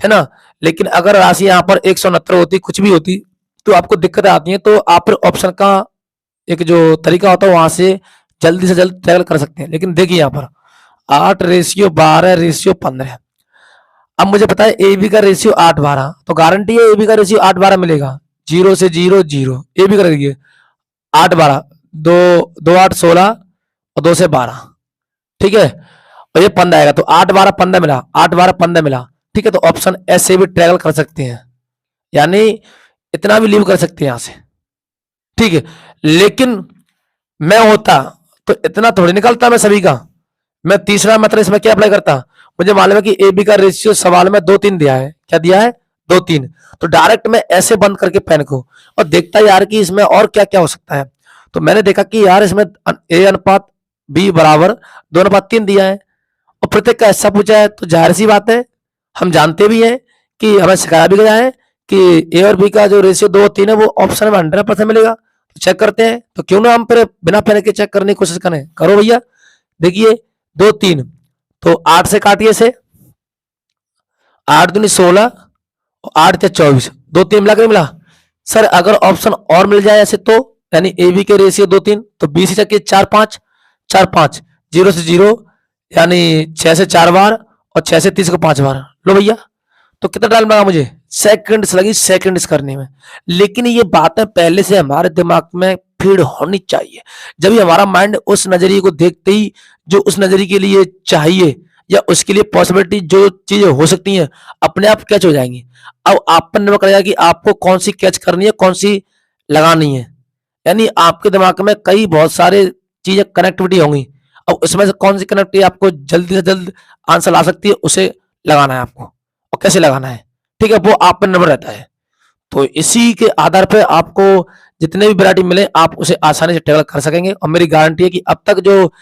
है ना, लेकिन अगर राशि यहां पर 169 होती, कुछ भी होती, तो आपको दिक्कतें आती हैं। तो आप ऑप्शन का एक जो तरीका होता है वहां से जल्दी से जल्द ट्रैवल कर सकते हैं। लेकिन देखिए यहाँ पर 8:12:15। अब मुझे पता है ए बी का रेशियो 8:12, तो गारंटी है ए बी का रेशियो 8:12 मिलेगा। 0 से 0 0, ए बी कर दीजिए 8:12, 2 2 8 16 और 2 से 12। ठीक है। और ये 15 आएगा, तो 8:12 15 मिला, 8:12 15 मिला। ठीक है। तो ऑप्शन एस से भी ट्रैवल कर सकते हैं, यानी इतना भी लीव कर सकते हैं यहां से। ठीक है। लेकिन मैं होता तो इतना थोड़ी निकलता मैं सभी का। मैं तीसरा मतलब इसमें क्या अप्लाई करता, मुझे मालूम है कि ए बी का रेशियो सवाल में 2 3 दिया है। क्या दिया है, 2 3, तो डायरेक्ट मैं ऐसे बंद करके पेन को और देखता यार कि इसमें और क्या क्या हो सकता है। तो मैंने देखा कि यार इसमें ए अनुपात बी बराबर 2:3 दिया है और प्रत्येक का हिस्सा पूछा है, तो जाहिर सी बात है हम जानते भी हैं कि हमें सिखाया भी गया है कि ए और बी का जो रेशियो 2 3 है वो ऑप्शन में 100% मिलेगा। तो चेक करते हैं, तो क्यों ना हम फिर बिना पेन के चेक करने की कोशिश करें। करो भैया। देखिए 2 3, तो 8 से काटिए से, 8 दूनी 16 और 8 24, 2 3 मिला के मिला। सर अगर ऑप्शन और मिल जाए ऐसे तो, यानी ए बी के रेशियो 2 3, तो 20 से 4 5, 4 5, 0 से 0, यानी 6 से 4 बार और 6 से 30 को 5 बार। लो भैया, तो कितना टाइम लगा मुझे, सेकंड्स लगी, सेकंड्स करने में। लेकिन ये बातें पहले से हमारे दिमाग में फीड होनी चाहिए। जब हमारा माइंड उस नजरिए को देखते ही जो उस नजरिए के लिए चाहिए या उसके लिए पॉसिबिलिटी जो चीजें हो सकती हैं अपने आप कैच हो जाएंगी। अब आप पर निर्भर करेगा कि आपको कौन सी कैच करनी है, कौन सी लगानी है। यानी आपके दिमाग में कई बहुत सारे चीजें कनेक्टिविटी होंगी। अब उसमें से कौन सी कनेक्टिविटी आपको जल्दी से जल्द आंसर ला सकती है, उसे लगाना है आपको, और कैसे लगाना है। ठीक है, वो आप पर निर्भर रहता है। तो इसी के आधार पर आपको जितने भी वैरायटी मिले आप उसे आसानी से टेबल कर सकेंगे। और मेरी गारंटी है कि अब तक जो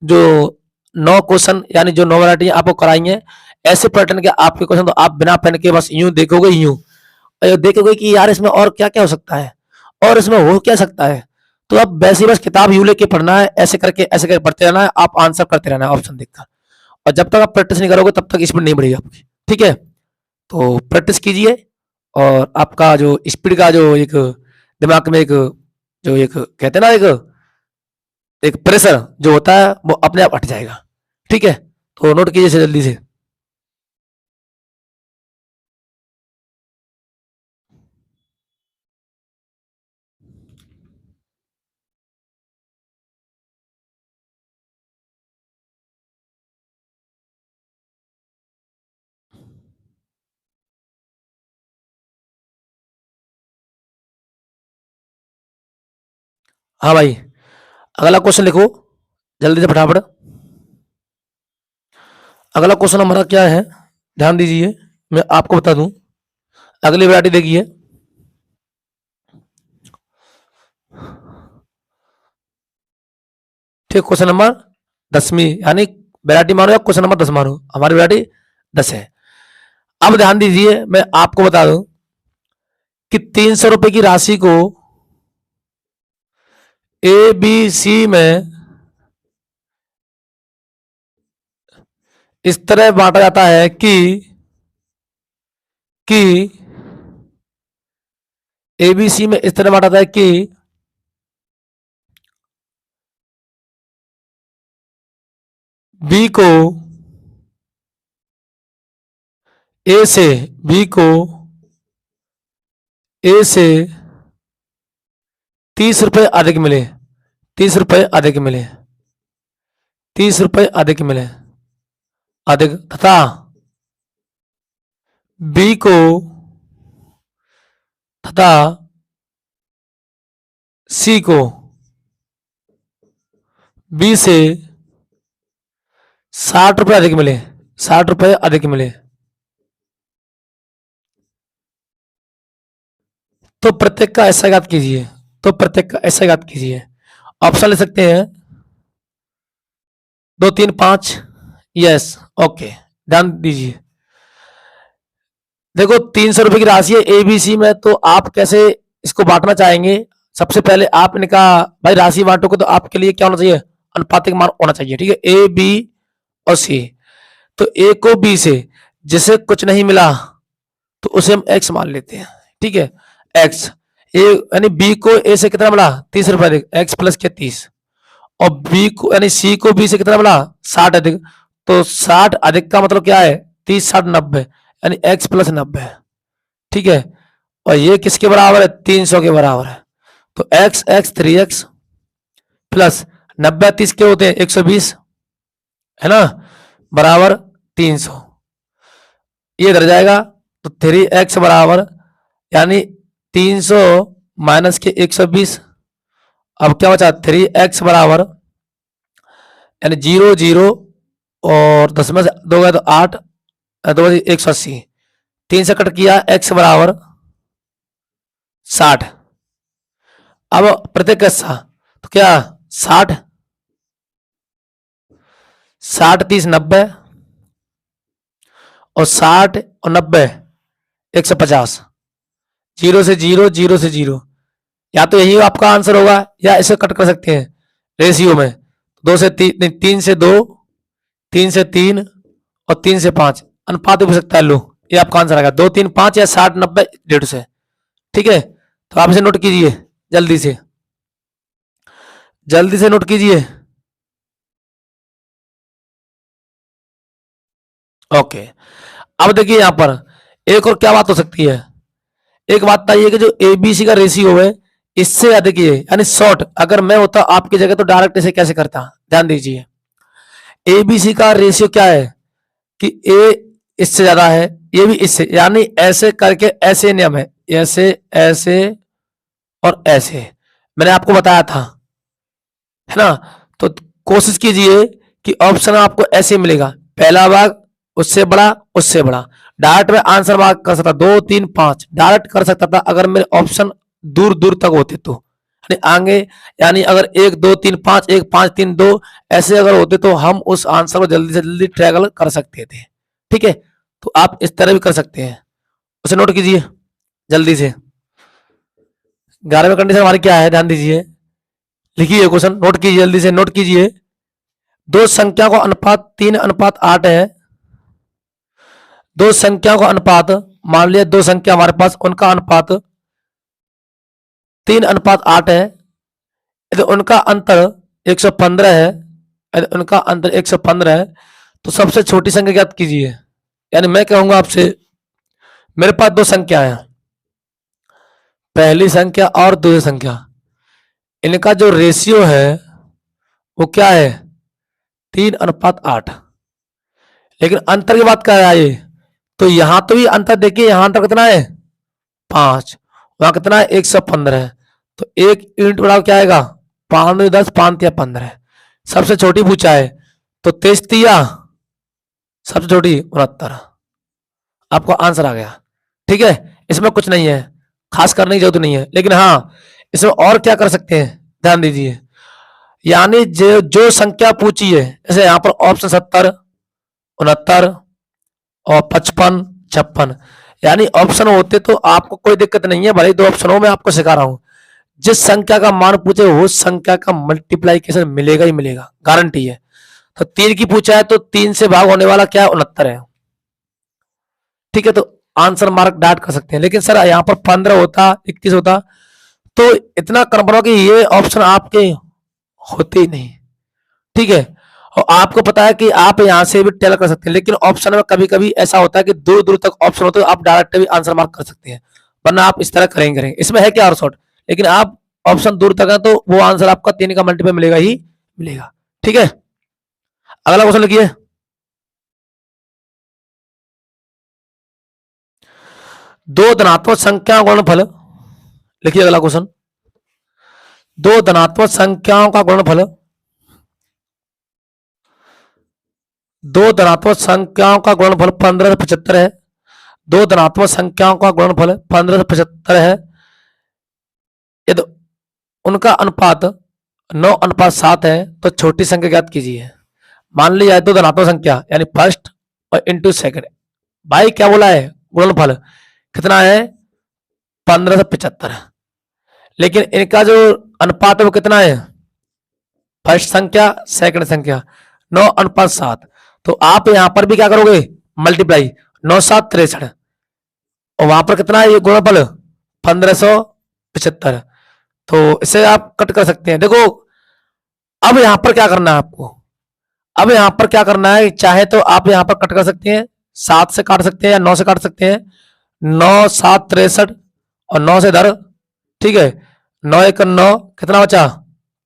जो 9 क्वेश्चन यानी जो 9 वैरायटी आपको कराई है, ऐसे पैटर्न के आपके क्वेश्चन तो आप बिना पेन के बस यूं देखोगे, यूं देखोगे कि यार इसमें और क्या क्या हो सकता है और इसमें हो क्या सकता है। तो अब वैसे ही बस किताब यूं लेके पढ़ना है, ऐसे करके पढ़ते रहना है, आप आंसर करते रहना है ऑप्शन देखकर। और जब तक आप प्रैक्टिस नहीं करोगे तब तक स्पीड नहीं बढ़ेगी आपकी, ठीक है। तो प्रैक्टिस कीजिए, और आपका जो स्पीड का जो एक दिमाग में एक जो एक कहते हैं ना एक प्रेशर जो होता है वो अपने आप हट जाएगा, ठीक है। तो नोट कीजिए जल्दी से। हाँ भाई, अगला क्वेश्चन लिखो जल्दी से फटाफट। अगला क्वेश्चन हमारा क्या है, ध्यान दीजिए, मैं आपको बता दूं। अगली वैरायटी देखिए, ठीक, क्वेश्चन नंबर 10वीं, यानी वैरायटी मानो या क्वेश्चन नंबर 10 मानो, हमारी वैरायटी 10 है। अब ध्यान दीजिए, मैं आपको बता दूं कि 300 रुपए की राशि को ए बी सी में इस तरह बांटा जाता है कि एबीसी में इस तरह बांटा जाता है कि बी को ए से बी को ए से 30 रुपए अधिक मिले, 30 रुपए अधिक मिले, 30 रुपए अधिक मिले, अधिक, तथा बी को तथा सी को बी से 60 रुपए अधिक मिले, 60 रुपए अधिक मिले, तो प्रत्येक का ऐसा घात कीजिए, तो प्रत्येक का ऐसा घात कीजिए। ऑप्शन ले सकते हैं 2 3 5, यस, ओके। ध्यान दीजिए, देखो 300 रुपए की राशि है एबीसी में, तो आप कैसे इसको बांटना चाहेंगे। सबसे पहले आपने कहा भाई राशि बांटोगे तो आपके लिए क्या होना चाहिए, अनुपातिक मान होना चाहिए, ठीक है। ए बी और सी, तो ए को बी से जिसे कुछ नहीं मिला तो उसे हम एक्स मान लेते हैं, ठीक है। एक्स, ए यानी बी को ए से कितना मिला, 30 रुपए अधिक, एक्स प्लस के 30, और बी को यानी सी को बी से कितना मिला, 60 अधिक, तो 60 अधिक का मतलब क्या है, 30 60 90, यानी एक्स प्लस 90, ठीक है। और ये किसके बराबर है, 300 के बराबर है। तो एक्स एक्स 3x प्लस 90 30 के होते हैं 120, है ना, बराबर 300, ये इधर जाएगा, तो 3x बराबर यानी 300 माइनस के 120, अब क्या बचा 3x बराबर यानी 0 0, और 10 में से 2 गया तो 8, 2 180, 3 से कट किया, x बराबर 60। अब प्रत्येक का हिस्सा, तो क्या 60 60 30 90, और 60 और 90 150, 0 से 0 0 से 0, या तो यही आपका आंसर होगा या इसे कट कर सकते हैं रेशियो में, 2 से 3, 3 से 2, 3 से 3 और 3 से 5, अनुपात भी हो सकता है। लो, ये आपका आंसर आएगा 2 3 5 या 60 90 150, ठीक है। तो आप इसे नोट कीजिए जल्दी से, जल्दी से नोट कीजिए, ओके। अब देखिए यहां पर एक और क्या बात हो सकती है, एक बात तो ये कि जो एबीसी का रेशियो है इससे अधिक ये, यानी शॉर्ट, अगर मैं होता आपकी जगह तो डायरेक्ट इसे कैसे करता, ध्यान दीजिए। एबीसी का रेशियो क्या है कि ए इससे ज्यादा है, ये भी इससे, यानी ऐसे करके ऐसे नियम है, ऐसे ऐसे और ऐसे, मैंने आपको बताया था, है ना। तो कोशिश कीजिए कि ऑप्शन आपको ऐसे मिलेगा, पहला भाग उससे बड़ा उससे बड़ा, डायरेक्ट में आंसर भाग कर सकता 2 3 5 डायरेक्ट कर सकता था अगर मेरे ऑप्शन दूर दूर तक होते तो, यानी आगे, यानी अगर 1 2 3 5 1 5 3 2 ऐसे अगर होते तो हम उस आंसर को जल्दी से जल्दी ट्रैवल कर सकते थे, ठीक है। तो आप इस तरह भी कर सकते हैं, उसे नोट कीजिए जल्दी से। 11वें कंडीशन हमारी क्या है, ध्यान दीजिए लिखिए क्वेश्चन, नोट कीजिए, जल्दी से नोट कीजिए। दो संख्या को अनुपात 3:8 है। दो संख्या को अनुपात, मान लिया दो संख्या हमारे पास, उनका अनुपात 3:8 है। यदि उनका अंतर 115 है, यदि उनका अंतर 115 है, तो सबसे छोटी संख्या ज्ञात कीजिए। यानी मैं कहूंगा आपसे, मेरे पास दो संख्या है, पहली संख्या और दूसरी संख्या, इनका जो रेशियो है वो क्या है, 3:8। लेकिन अंतर की बात कर रहा है ये, तो यहां तो ये अंतर देखिए, यहां अंतर कितना है 5, वहां कितना है 115 है। तो एक यूनिट बढ़ाव क्या आएगा, 5 में 10, 5 या 15। सबसे छोटी पूछा है, तो 23 तिया सबसे छोटी 69, आपको आंसर आ गया। ठीक है, इसमें कुछ नहीं है, खास करने की जरूरत नहीं है। लेकिन हाँ, इसमें और क्या कर सकते हैं, ध्यान दीजिए। यानी जो जो संख्या पूछी है, जैसे यहां पर ऑप्शन 70, 69 और 55, 56, यानी ऑप्शन होते तो आपको कोई दिक्कत नहीं है, भले दो ऑप्शन हो, मैं आपको सिखा रहा हूं। जिस संख्या का मान पूछे उस संख्या का मल्टीप्लाइकेशन मिलेगा ही मिलेगा, गारंटी है। तो 3 की पूछा है तो 3 से भाग होने वाला क्या है, 69 है। ठीक है, तो आंसर मार्क डाट कर सकते हैं। लेकिन सर यहाँ पर 15 होता, 21 होता, तो इतना कंफर्म हो कि ये ऑप्शन आपके होते ही नहीं। ठीक है, और आपको पता है कि आप यहां से भी टेल कर सकते हैं, लेकिन ऑप्शन में कभी कभी ऐसा होता है कि दूर दूर तक ऑप्शन होते हैं, आप डायरेक्ट भी आंसर मार्क कर सकते हैं, वरना आप इस तरह करेंगे। इसमें है क्या और शॉर्ट, लेकिन आप ऑप्शन दूर तक है तो वो आंसर आपका 3 का मल्टीपल मिलेगा ही मिलेगा। ठीक है, अगला क्वेश्चन लिखिए। दो धनात्मक संख्याओं का गुणनफल, लिखिए अगला क्वेश्चन। दो धनात्मक संख्याओं का गुणनफल, दो धनात्मक संख्याओं का गुणनफल 15 से 75 है। दो धनात्मक संख्याओं का गुणनफल 15 से 75 है। यदि उनका अनुपात 9:7 है तो छोटी संख्या ज्ञात कीजिए। मान लीजिए दो धनात्मक संख्या, यानी फर्स्ट और इंटू सेकंड। भाई क्या बोला है, गुणनफल कितना है, 15 से 75। लेकिन इनका जो अनुपात है वो कितना है, फर्स्ट संख्या सेकंड संख्या 9:7। तो आप यहां पर भी क्या करोगे, मल्टीप्लाई, 9×7 = 63, और वहां पर कितना है ये गुणनफल 1575। तो इसे आप कट कर सकते हैं। देखो अब यहां पर क्या करना है आपको, अब यहां पर क्या करना है, चाहे तो आप यहां पर कट कर सकते हैं, 7 से काट सकते हैं या 9 से काट सकते हैं। 9×7 = 63 और 9 से इधर, ठीक है, 9×1 = 9, कितना बचा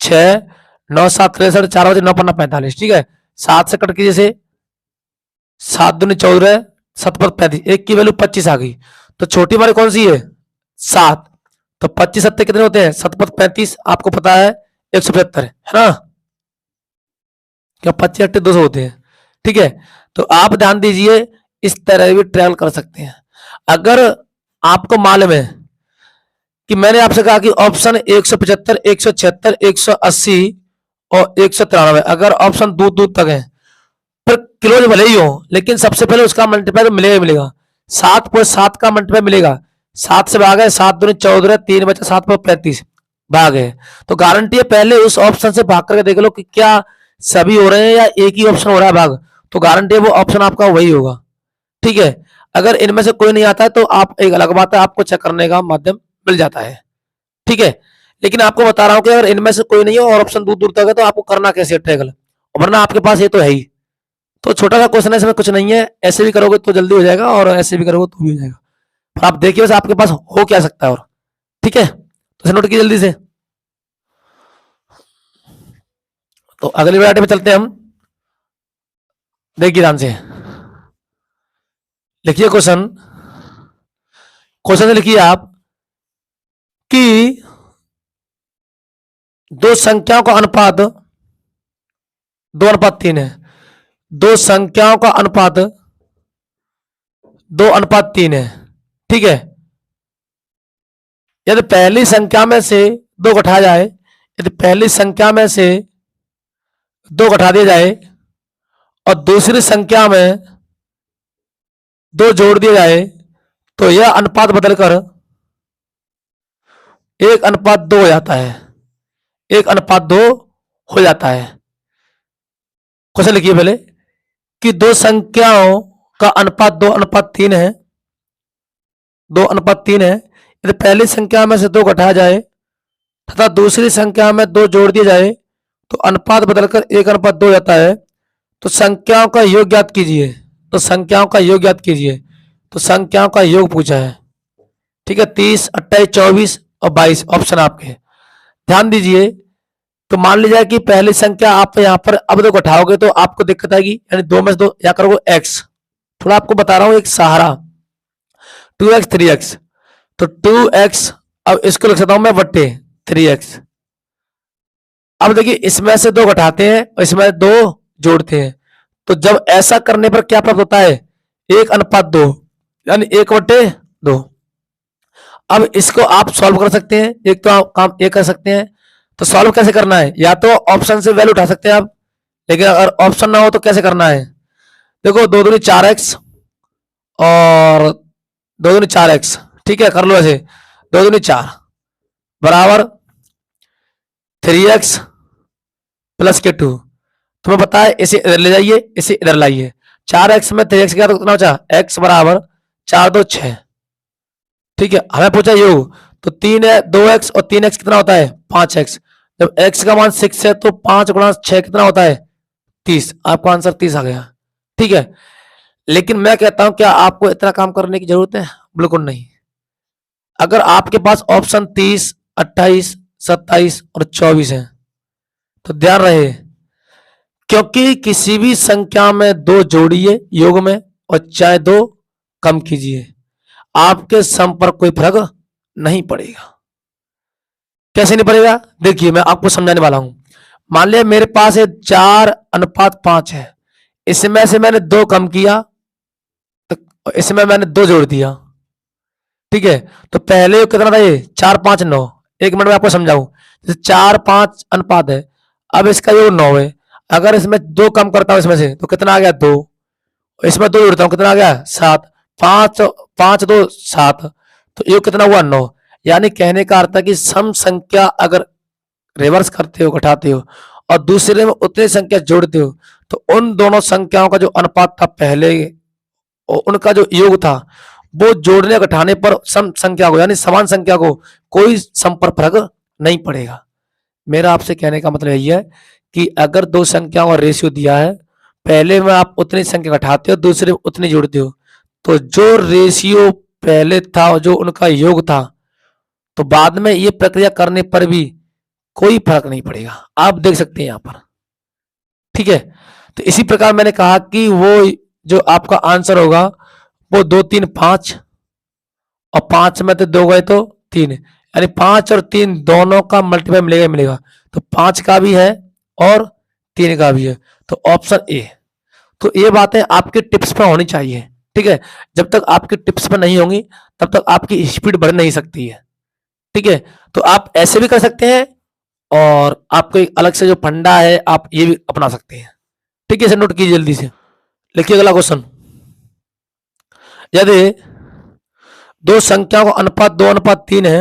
6, 9×7 = 63, 4 बचे 9×5 = 45। ठीक है, 7 से कट कीजिए से, 7×2 = 14, 7×5 = 35, एक की वैल्यू 25 आ गई। तो छोटी वाली कौन सी है, 7। तो 25×7 कितने होते हैं, 7×35, आपको पता है 175 है ना, क्या 25×8 = 200 होते हैं। ठीक है, तो आप ध्यान दीजिए, इस तरह भी ट्रेवल कर सकते हैं। अगर आपको मालूम है कि मैंने आपसे कहा कि ऑप्शन 175, 176, 180 और 193, अगर ऑप्शन दूर दूर तक है, पर क्लोज भले ही हो, लेकिन सबसे पहले उसका मल्टीप्लाई तो मिलेगा ही मिलेगा। 7 का मल्टीप्लाई मिलेगा, 7 से भागे, 7×2 = 14, 3 बचा, 7×35 भागे। तो गारंटी है पहले उस ऑप्शन से भाग करके देख लो कि क्या सभी हो रहे हैं या एक ही ऑप्शन हो रहा है भाग, तो गारंटी है वो ऑप्शन आपका वही होगा। ठीक है, अगर इनमें से कोई नहीं आता है तो आप, एक अलग बात है, आपको चेक करने का माध्यम मिल जाता है। ठीक है, लेकिन आपको बता रहा हूं कि अगर इनमें से कोई नहीं है और ऑप्शन दूर दूर तक है तो आपको करना कैसे ट्रेगल, वरना आपके पास ये तो है ही। तो छोटा सा क्वेश्चन है, इसमें कुछ नहीं है, ऐसे भी करोगे तो जल्दी हो जाएगा और ऐसे भी करोगे तो भी हो जाएगा। पर आप देखिए बस आपके पास हो क्या सकता है और। ठीक है, तो नोट कीजिए जल्दी से। तो अगली वैरायटी में चलते हैं हम, देखिए ध्यान से, लिखिए क्वेश्चन। क्वेश्चन लिखिए आप कि दो संख्याओं का अनुपात 2:3 है। दो संख्याओं का अनुपात 2:3 है। ठीक है, यदि पहली संख्या में से दो घटाया जाए, यदि पहली संख्या में से दो घटा दिया जाए और दूसरी संख्या में दो जोड़ दिया जाए, तो यह अनुपात बदलकर 1:2 हो जाता है। 1:2 हो जाता है। क्वेश्चन लिखिए पहले कि दो संख्याओं का अनुपात 2:3 है, 2:3 है। यदि पहली संख्या में से 2 घटाया जाए तथा दूसरी संख्या में 2 जोड़ दिया जाए तो अनुपात बदलकर 1:2 हो जाता है। तो संख्याओं का योग ज्ञात कीजिए। तो संख्याओं का योग ज्ञात कीजिए। तो संख्याओं का योग पूछा है। ठीक है, 30, 28, 24 और 22 ऑप्शन आपके। ध्यान दीजिए, तो मान लीजिए कि पहली संख्या आप यहाँ पर अब 2 घटाओगे तो आपको दिक्कत आएगी, यानी 2 में से 2 या करोगे x। थोड़ा आपको बता रहा हूं एक सहारा, 2x 3x, तो 2x अब इसको लिख सकता हूं मैं बट्टे 3x। अब देखिए इसमें से 2 घटाते हैं और इसमें 2 जोड़ते हैं, तो जब ऐसा करने पर क्या प्राप्त होता है, 1:2 यानी 1/2। अब इसको आप सॉल्व कर सकते हैं, एक तो आप काम ये कर सकते हैं। तो सॉल्व कैसे करना है, या तो ऑप्शन से वैल्यू उठा सकते हैं आप, लेकिन अगर ऑप्शन ना हो तो कैसे करना है। देखो 2 दूनी 4x और 2 दूनी 4x, ठीक है, कर लो ऐसे। 2 दूनी 4 बराबर 3x प्लस के 2। तुम्हें पता है इसे इधर ले जाइए, इसे इधर लाइए। 4x में 3x क्या तो कितना बचा, x बराबर 4 2 6। ठीक है, हमें पूछा योग, तो 3 है 2x और 3x कितना होता है 5x। जब x का मान 6 है तो 5 गुणा 6 कितना होता है 30। आपका आंसर 30 आ गया। ठीक है, लेकिन मैं कहता हूं क्या आपको इतना काम करने की जरूरत है, बिल्कुल नहीं। अगर आपके पास ऑप्शन 30, 28, 27 और 24 है तो ध्यान रहे, क्योंकि किसी भी संख्या में 2 जोड़िए योग में और चाहे 2 कम कीजिए, आपके सम पर कोई फर्क नहीं पड़ेगा। कैसे नहीं पड़ेगा, देखिए मैं आपको समझाने वाला हूं। मान लिया मेरे पास 4:5 है, इसमें से मैंने 2 कम किया तो इसमें मैंने 2 जोड़ दिया। ठीक है, तो पहले कितना था ये 4 5 9। 1 मिनट में आपको समझाऊं, जैसे 4:5 अनुपात है, अब इसका योग 9 है। अगर इसमें 2 कम करता हूं इसमें से तो कितना आ गया 2, इसमें 2 जोड़ता हूं कितना आ गया 7। 5 5 2 7, तो योग कितना हुआ 9। यानी कहने का अर्थ है कि सम संख्या अगर रिवर्स करते हो, घटाते हो और दूसरे में उतनी संख्या जोड़ते हो, तो उन दोनों संख्याओं का जो अनुपात था पहले और उनका जो योग था वो जोड़ने घटाने पर सम संख्या को यानी समान संख्या को कोई सम पर फर्क नहीं पड़ेगा। मेरा आपसे कहने का मतलब यही है कि अगर 2 संख्याओं का रेशियो दिया है, पहले में आप उतनी संख्या घटाते हो, दूसरे में उतनी जोड़ते हो, तो जो रेशियो पहले था और जो उनका योग था, तो बाद में ये प्रक्रिया करने पर भी कोई फर्क नहीं पड़ेगा। आप देख सकते हैं यहां पर। ठीक है, तो इसी प्रकार मैंने कहा कि वो जो आपका आंसर होगा वो 2 3 5 और 5 में तो 2 गए तो 3, यानी 5 और 3 दोनों का मल्टीप्लाई मिलेगा ही मिलेगा। तो 5 का भी है और 3 का भी है, तो ऑप्शन ए। तो ये बातें आपके टिप्स पर होनी चाहिए। ठीक है, जब तक आपकी टिप्स पर नहीं होंगी तब तक आपकी स्पीड बढ़ नहीं सकती है। ठीक है, तो आप ऐसे भी कर सकते हैं और आपको एक अलग से जो फंडा है आप ये भी अपना सकते हैं। ठीक है, इसे नोट कीजिए जल्दी से। लिखिए अगला क्वेश्चन, यदि 2 संख्याओं का अनुपात 2:3 है,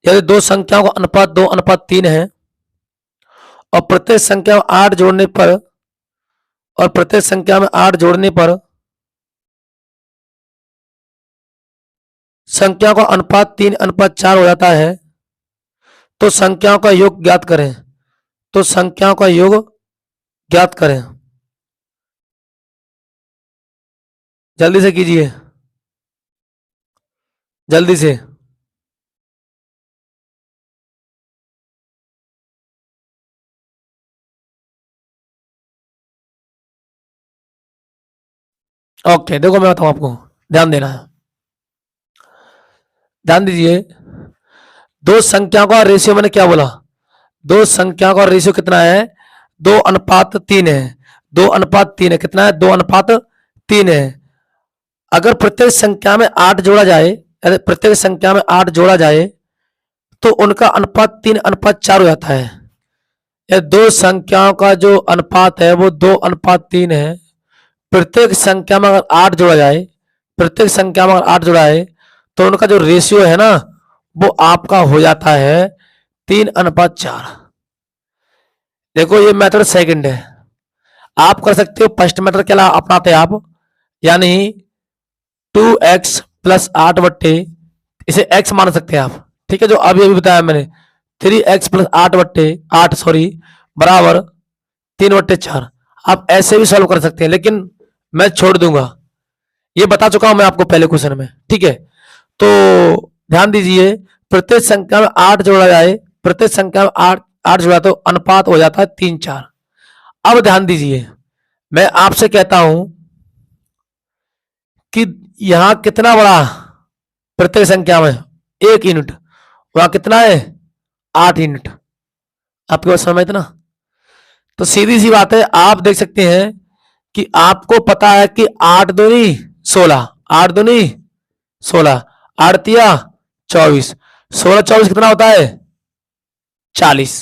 यदि 2 संख्याओं का अनुपात 2:3 है और प्रत्येक संख्या में 8 जोड़ने पर और प्रत्येक संख्या में 8 जोड़ने पर संख्याओं का अनुपात 3:4 हो जाता है, तो संख्याओं का योग ज्ञात करें। तो संख्याओं का योग ज्ञात करें, जल्दी से कीजिए, जल्दी से। ओके, देखो मैं बताऊं आपको, ध्यान देना है, ध्यान दीजिए। 2 संख्याओं का रेशियो मैंने क्या बोला, 2 संख्याओं का रेशियो कितना है 2:3 है। 2:3 है, कितना है 2:3 है। अगर प्रत्येक संख्या में 8 जोड़ा जाए, यदि प्रत्येक संख्या में 8 जोड़ा जाए तो उनका अनुपात 3:4 हो जाता है। यह 2 संख्याओं का जो अनुपात है वो 2:3 है। प्रत्येक संख्या में अगर 8 जोड़ा जाए, प्रत्येक संख्या में अगर 8 जोड़ा है तो उनका जो रेशियो है ना वो आपका हो जाता है 3:4। देखो ये मेथड सेकंड है। आप कर सकते हो फर्स्ट मेथड क्या अपनाते हैं आप, यानी 2x प्लस 8 बट्टे, इसे x मान सकते हैं आप, ठीक है, जो अभी अभी बताया मैंने, 3x प्लस 8 बट्टे 8 सॉरी बराबर 3/4। आप ऐसे भी सॉल्व कर सकते हैं, लेकिन मैं छोड़ दूंगा, ये बता चुका हूं मैं आपको पहले क्वेश्चन में, ठीक है। तो ध्यान दीजिए, प्रत्येक संख्या में 8 जोड़ा जाए, प्रत्येक संख्या में 8 जोड़ा तो अनुपात हो जाता है 3:4। अब ध्यान दीजिए, मैं आपसे कहता हूं कि यहां कितना बड़ा प्रत्येक संख्या में 1 यूनिट, वहां कितना है 8 यूनिट। आपके पास समय इतना, तो सीधी सी बात है, आप देख सकते हैं कि आपको पता है कि 8 दूनी 16, 8 दूनी 16, 8 तिया 24, 16 24 कितना होता है 40।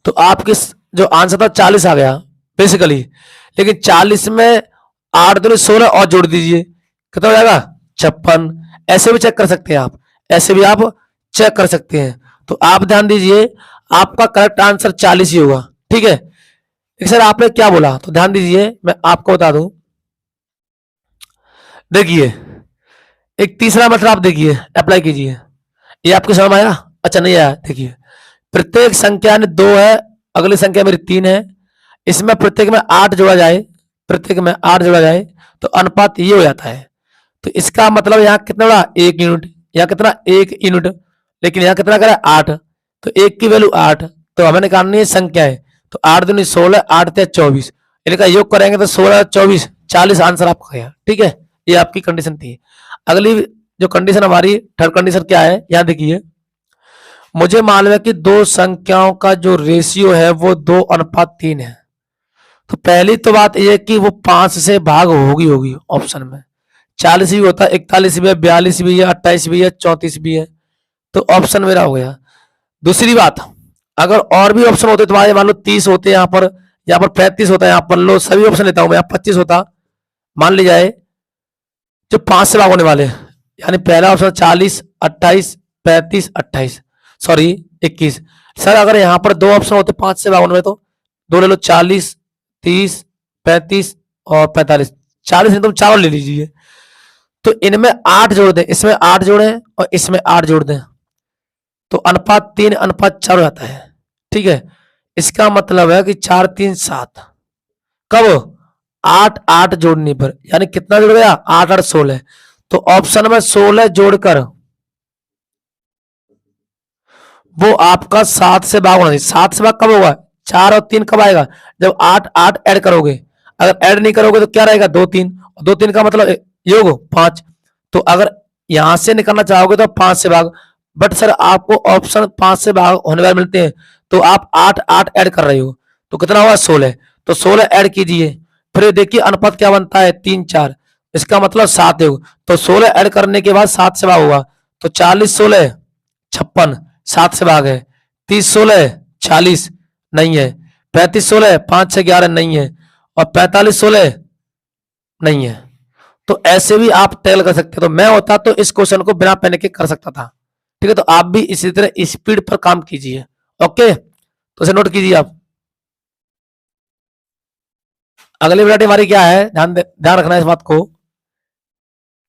तो आपके जो आंसर था 40 आ गया बेसिकली, लेकिन 40 में 8 दूनी 16 और जोड़ दीजिए, कितना हो जाएगा 56। ऐसे भी चेक कर सकते हैं आप, ऐसे भी आप चेक कर सकते हैं। तो आप ध्यान दीजिए, आपका करेक्ट आंसर 40 ही होगा, ठीक है। सर आपने क्या बोला, तो ध्यान दीजिए मैं आपको बता दूं। देखिए एक तीसरा मेथड आप देखिए, अप्लाई कीजिए, ये आपकी समझ में आया, अच्छा नहीं आया, देखिए प्रत्येक संख्या ने 2 है, अगली संख्या मेरी 3 है, इसमें प्रत्येक में 8 जोड़ा जाए, प्रत्येक में 8 जोड़ा जाए तो अनुपात ये हो जाता है। तो इसका मतलब यहाँ कितना बड़ा 1 यूनिट, यहाँ कितना 1 यूनिट, लेकिन यहाँ कितना करा 8, तो 1 की वैल्यू 8, तो हमें निकालनी है संख्या है, तो 8 दूनी 16, 8 ते 24, इनका योग करेंगे तो 16 24 40 आंसर आपका गया, ठीक है। ये आपकी कंडीशन थी। अगली जो कंडीशन हमारी थर्ड कंडीशन क्या है, यहाँ देखिए, मुझे मालूम है कि दो संख्याओं का जो रेशियो है वो 2:3 है। तो पहली तो बात यह कि वो 5 से भाग होगी होगी ऑप्शन में, 40 भी होता है, 41 भी है, 42 भी है, 28 भी है, 34 भी है, तो ऑप्शन मेरा हो गया। दूसरी बात, अगर और भी ऑप्शन होते तुम्हारे, मान लो 30 होते यहाँ पर 35 होता है, यहाँ पर लो सभी ऑप्शन लेता हूं मैं, यहाँ 25 होता, मान ली जाए जो 5 से भाग होने वाले, यानी पहला ऑप्शन 40, 28, 35, 28, सॉरी 21। सर अगर यहाँ पर दो ऑप्शन होते 5 से भाग होने में, तो दो ले लो, 40, 30, 35 और 45, 40 नहीं तुम 4 ले लीजिए, तो इनमें 8 जोड़ दें, इसमें 8 जोड़े और इसमें 8 जोड़ दें, तो अनुपात 3:4 हो जाता है, ठीक है। इसका मतलब है कि 4 3 7, कब 8 8 जोड़ने पर, यानी कितना जुड़ गया 8 8 16, तो ऑप्शन में 16 जोड़कर वो आपका 7 से भाग होना चाहिए। 7 से भाग कब होगा, 4 और 3 कब आएगा, जब 8 8 ऐड करोगे, अगर ऐड नहीं करोगे तो क्या रहेगा 2 3, 2 3 का मतलब योग 5, तो अगर यहां से निकलना चाहोगे तो 5 से भाग, बट सर आपको ऑप्शन 5 से भाग होने वाले मिलते हैं, तो आप 8 8 ऐड कर रहे हो, तो कितना हुआ 16, तो 16 ऐड कीजिए, फिर देखिए अनुपात क्या बनता है 3:4, इसका मतलब 7 योग, तो 16 ऐड करने के बाद 7 से भाग होगा, तो 40 16 56, 7 से भाग है, 30 16 40 नहीं है, 35 16 5 से 11 नहीं है, और 45 16 नहीं है। तो ऐसे भी आप टैकल कर सकते हो। तो मैं होता तो इस क्वेश्चन को बिना पेन के कर सकता था, ठीक है। तो आप भी इसी तरह स्पीड पर काम कीजिए, ओके, तो इसे नोट कीजिए आप। अगली वैरायटी हमारी क्या है, ध्यान रखना इस बात को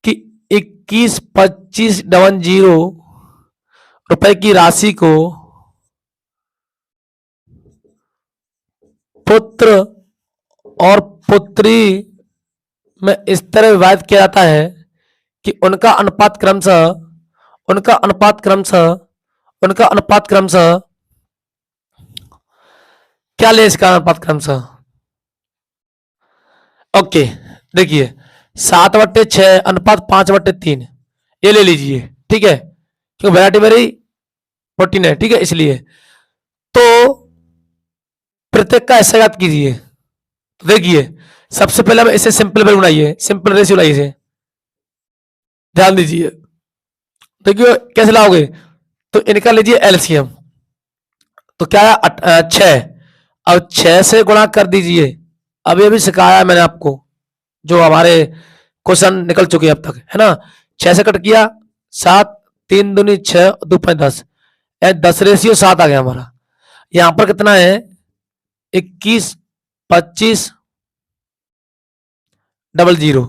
कि 21 25 00 रुपए की राशि को पुत्र और पुत्री में इस तरह विभाजित किया जाता है कि उनका अनुपात क्रमशः उनका अनुपात क्रमशः उनका अनुपात क्रमशः क्या ले, इसका अनुपात क्रमशः, ओके। देखिए 7/6 अनुपात 5/3, ये ले लीजिए, ठीक है, क्योंकि वैरायटी मेरी 14 है, ठीक है, इसलिए तो प्रत्येक का ऐसा याद कीजिए। तो देखिए सबसे पहले हम इसे सिंपल वैल्यू बनाइए, सिंपल रेशियो लाइए इसे, ध्यान दीजिए। देखिए कैसे लाओगे, तो इनका लीजिए एलसीएम, तो क्या है 6, अब 6 से गुणा कर दीजिए, अभी अभी सिखाया मैंने आपको, जो हमारे क्वेश्चन निकल चुके हैं अब तक, है ना। 6 से कट किया 7, 3 दूनी 6, 2 5 10, 10:7 आ गया हमारा। यहां पर कितना है 21, 25, 00,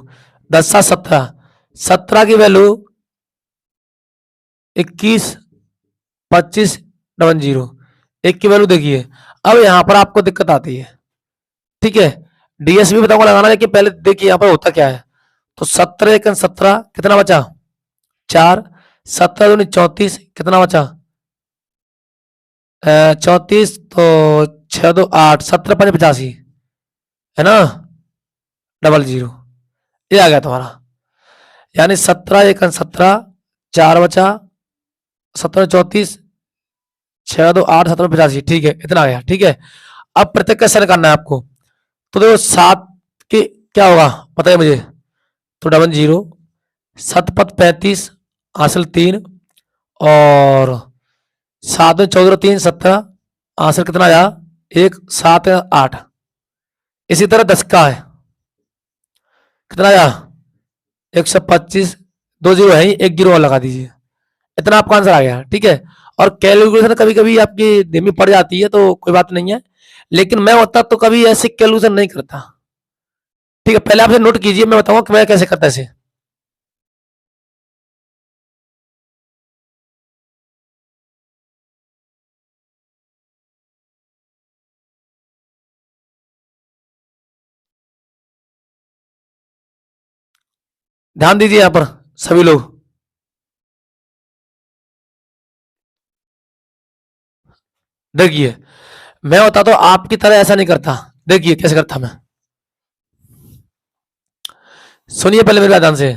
10 7 17, 17 की वैल्यू 21, 25, 00, 1 की वैल्यू देखिए। अब यहां पर आपको दिक्कत आती है, ठीक है। डीएस भी बताऊंगा लगाना, लेकिन पहले देखिए यहां पर होता क्या है। तो 17 1 17, कितना बचा 4, 17 दूनी 34, कितना बचा 34, तो 6 2 8, 17 5 85, है ना 00, ये आ गया तुम्हारा। यानी 17 1 17, 4 बचा, 17 34, 6 2 8, 17 85, ठीक है, इतना आ गया, ठीक है। अब प्रत्येक कैसे निकालना है आपको, तो देखो 7 के क्या होगा बताइए मुझे, तो 00, 7 5 35, हासिल 3, और 7 में 14 3 17, हासिल कितना आया 1, 7 8। इसी तरह 10 का है, कितना आया 125, 2 जीरो है ही, 1 जीरो और लगा दीजिए, इतना आपका आंसर आ गया, ठीक है। और कैलकुलेशन कभी कभी आपकी धीमी पड़ जाती है तो कोई बात नहीं है, लेकिन मैं होता तो कभी ऐसे कैलकुलेशन नहीं करता, ठीक है। पहले आपसे नोट कीजिए, मैं बताऊंगा कि मैं कैसे करता ऐसे। ध्यान दीजिए यहां पर सभी लोग, देखिए मैं होता तो आपकी तरह ऐसा नहीं करता, देखिए कैसे करता मैं, सुनिए पहले मेरे ध्यान से।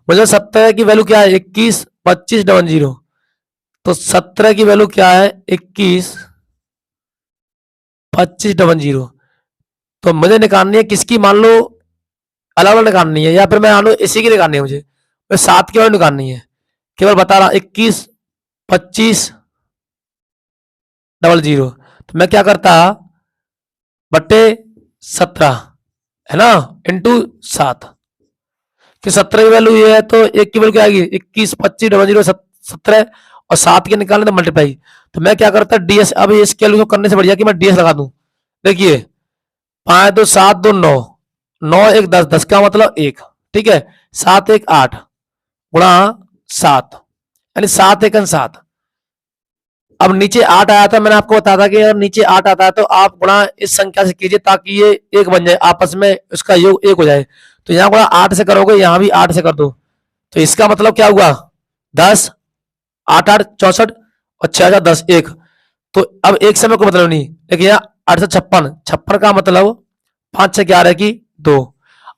मुझे 17 की वैल्यू क्या है 21, 25 00, तो 17 की वैल्यू क्या है 21, 25 00, तो मुझे निकालनी है किसकी, मान लो अलग अलग निकालनी है, या फिर मैं मान लो इसी की निकालनी है मुझे, मैं 7 की वैल्यू निकालनी है, केवल बता रहा 21, 25 00, तो मैं क्या करता बट्टे 17, है ना, इंटू 7, कि 17 की वैल्यू ये है तो एक की वैल्यू क्या आएगी 21, 25 00, 17, और 7 के निकालने तो मल्टीप्लाई। तो मैं क्या करता डीएस, अब इस कैलकुलेशन करने से बढ़िया कि मैं डीएस लगा दूं। देखिए 5 2 7 2 9, 9 1 10, 10 का मतलब 1, ठीक है, 7 1 8 गुणा 7, यानी 7 1 7। अब नीचे 8 आया था, मैंने आपको बताया था कि अगर नीचे 8 आता है तो आप गुणा इस संख्या से कीजिए ताकि ये एक बन जाए, आपस में उसका योग एक हो जाए। तो यहाँ गुणा 8 से करोगे, यहाँ भी 8 से कर दो, तो इसका मतलब क्या हुआ 10, 8 8 64, और 6 10 10 1। तो अब एक समय को मतलब नहीं, देखिए यहाँ 8 से 56, 56 का मतलब 5 से 11 की 2।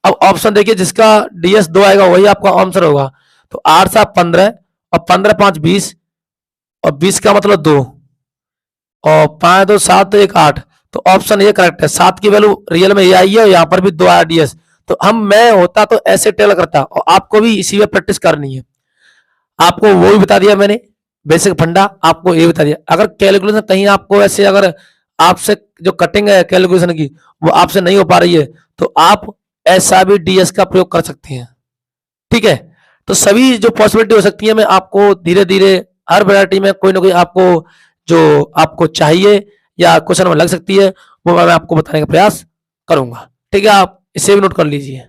अब ऑप्शन देखिए जिसका डीएस 2 आएगा वही आपका आंसर होगा। तो 8 7 15, और 15 5 20, और 20 का मतलब 2, और 5 2 7 1 8, तो ऑप्शन ये करेक्ट है। 7 की वैल्यू रियल में ये आई है, और यहाँ पर भी 2 आया डीएस। तो मैं होता तो ऐसे टेल करता, और आपको भी इसी में प्रैक्टिस करनी है। आपको वो भी बता दिया मैंने बेसिक फंडा, आपको ये बता दिया। अगर कैलकुलेशन कहीं आपको ऐसे, अगर आपसे जो कटिंग है कैलकुलेशन की वो आपसे नहीं हो पा रही है, तो आप ऐसा भी डीएस का प्रयोग कर सकते हैं, ठीक है। तो सभी जो पॉसिबिलिटी हो सकती है, मैं आपको धीरे धीरे हर वैरायटी में कोई ना कोई आपको जो आपको चाहिए या क्वेश्चन में लग सकती है वो मैं आपको बताने का प्रयास करूंगा, ठीक है। आप इसे भी नोट कर लीजिए।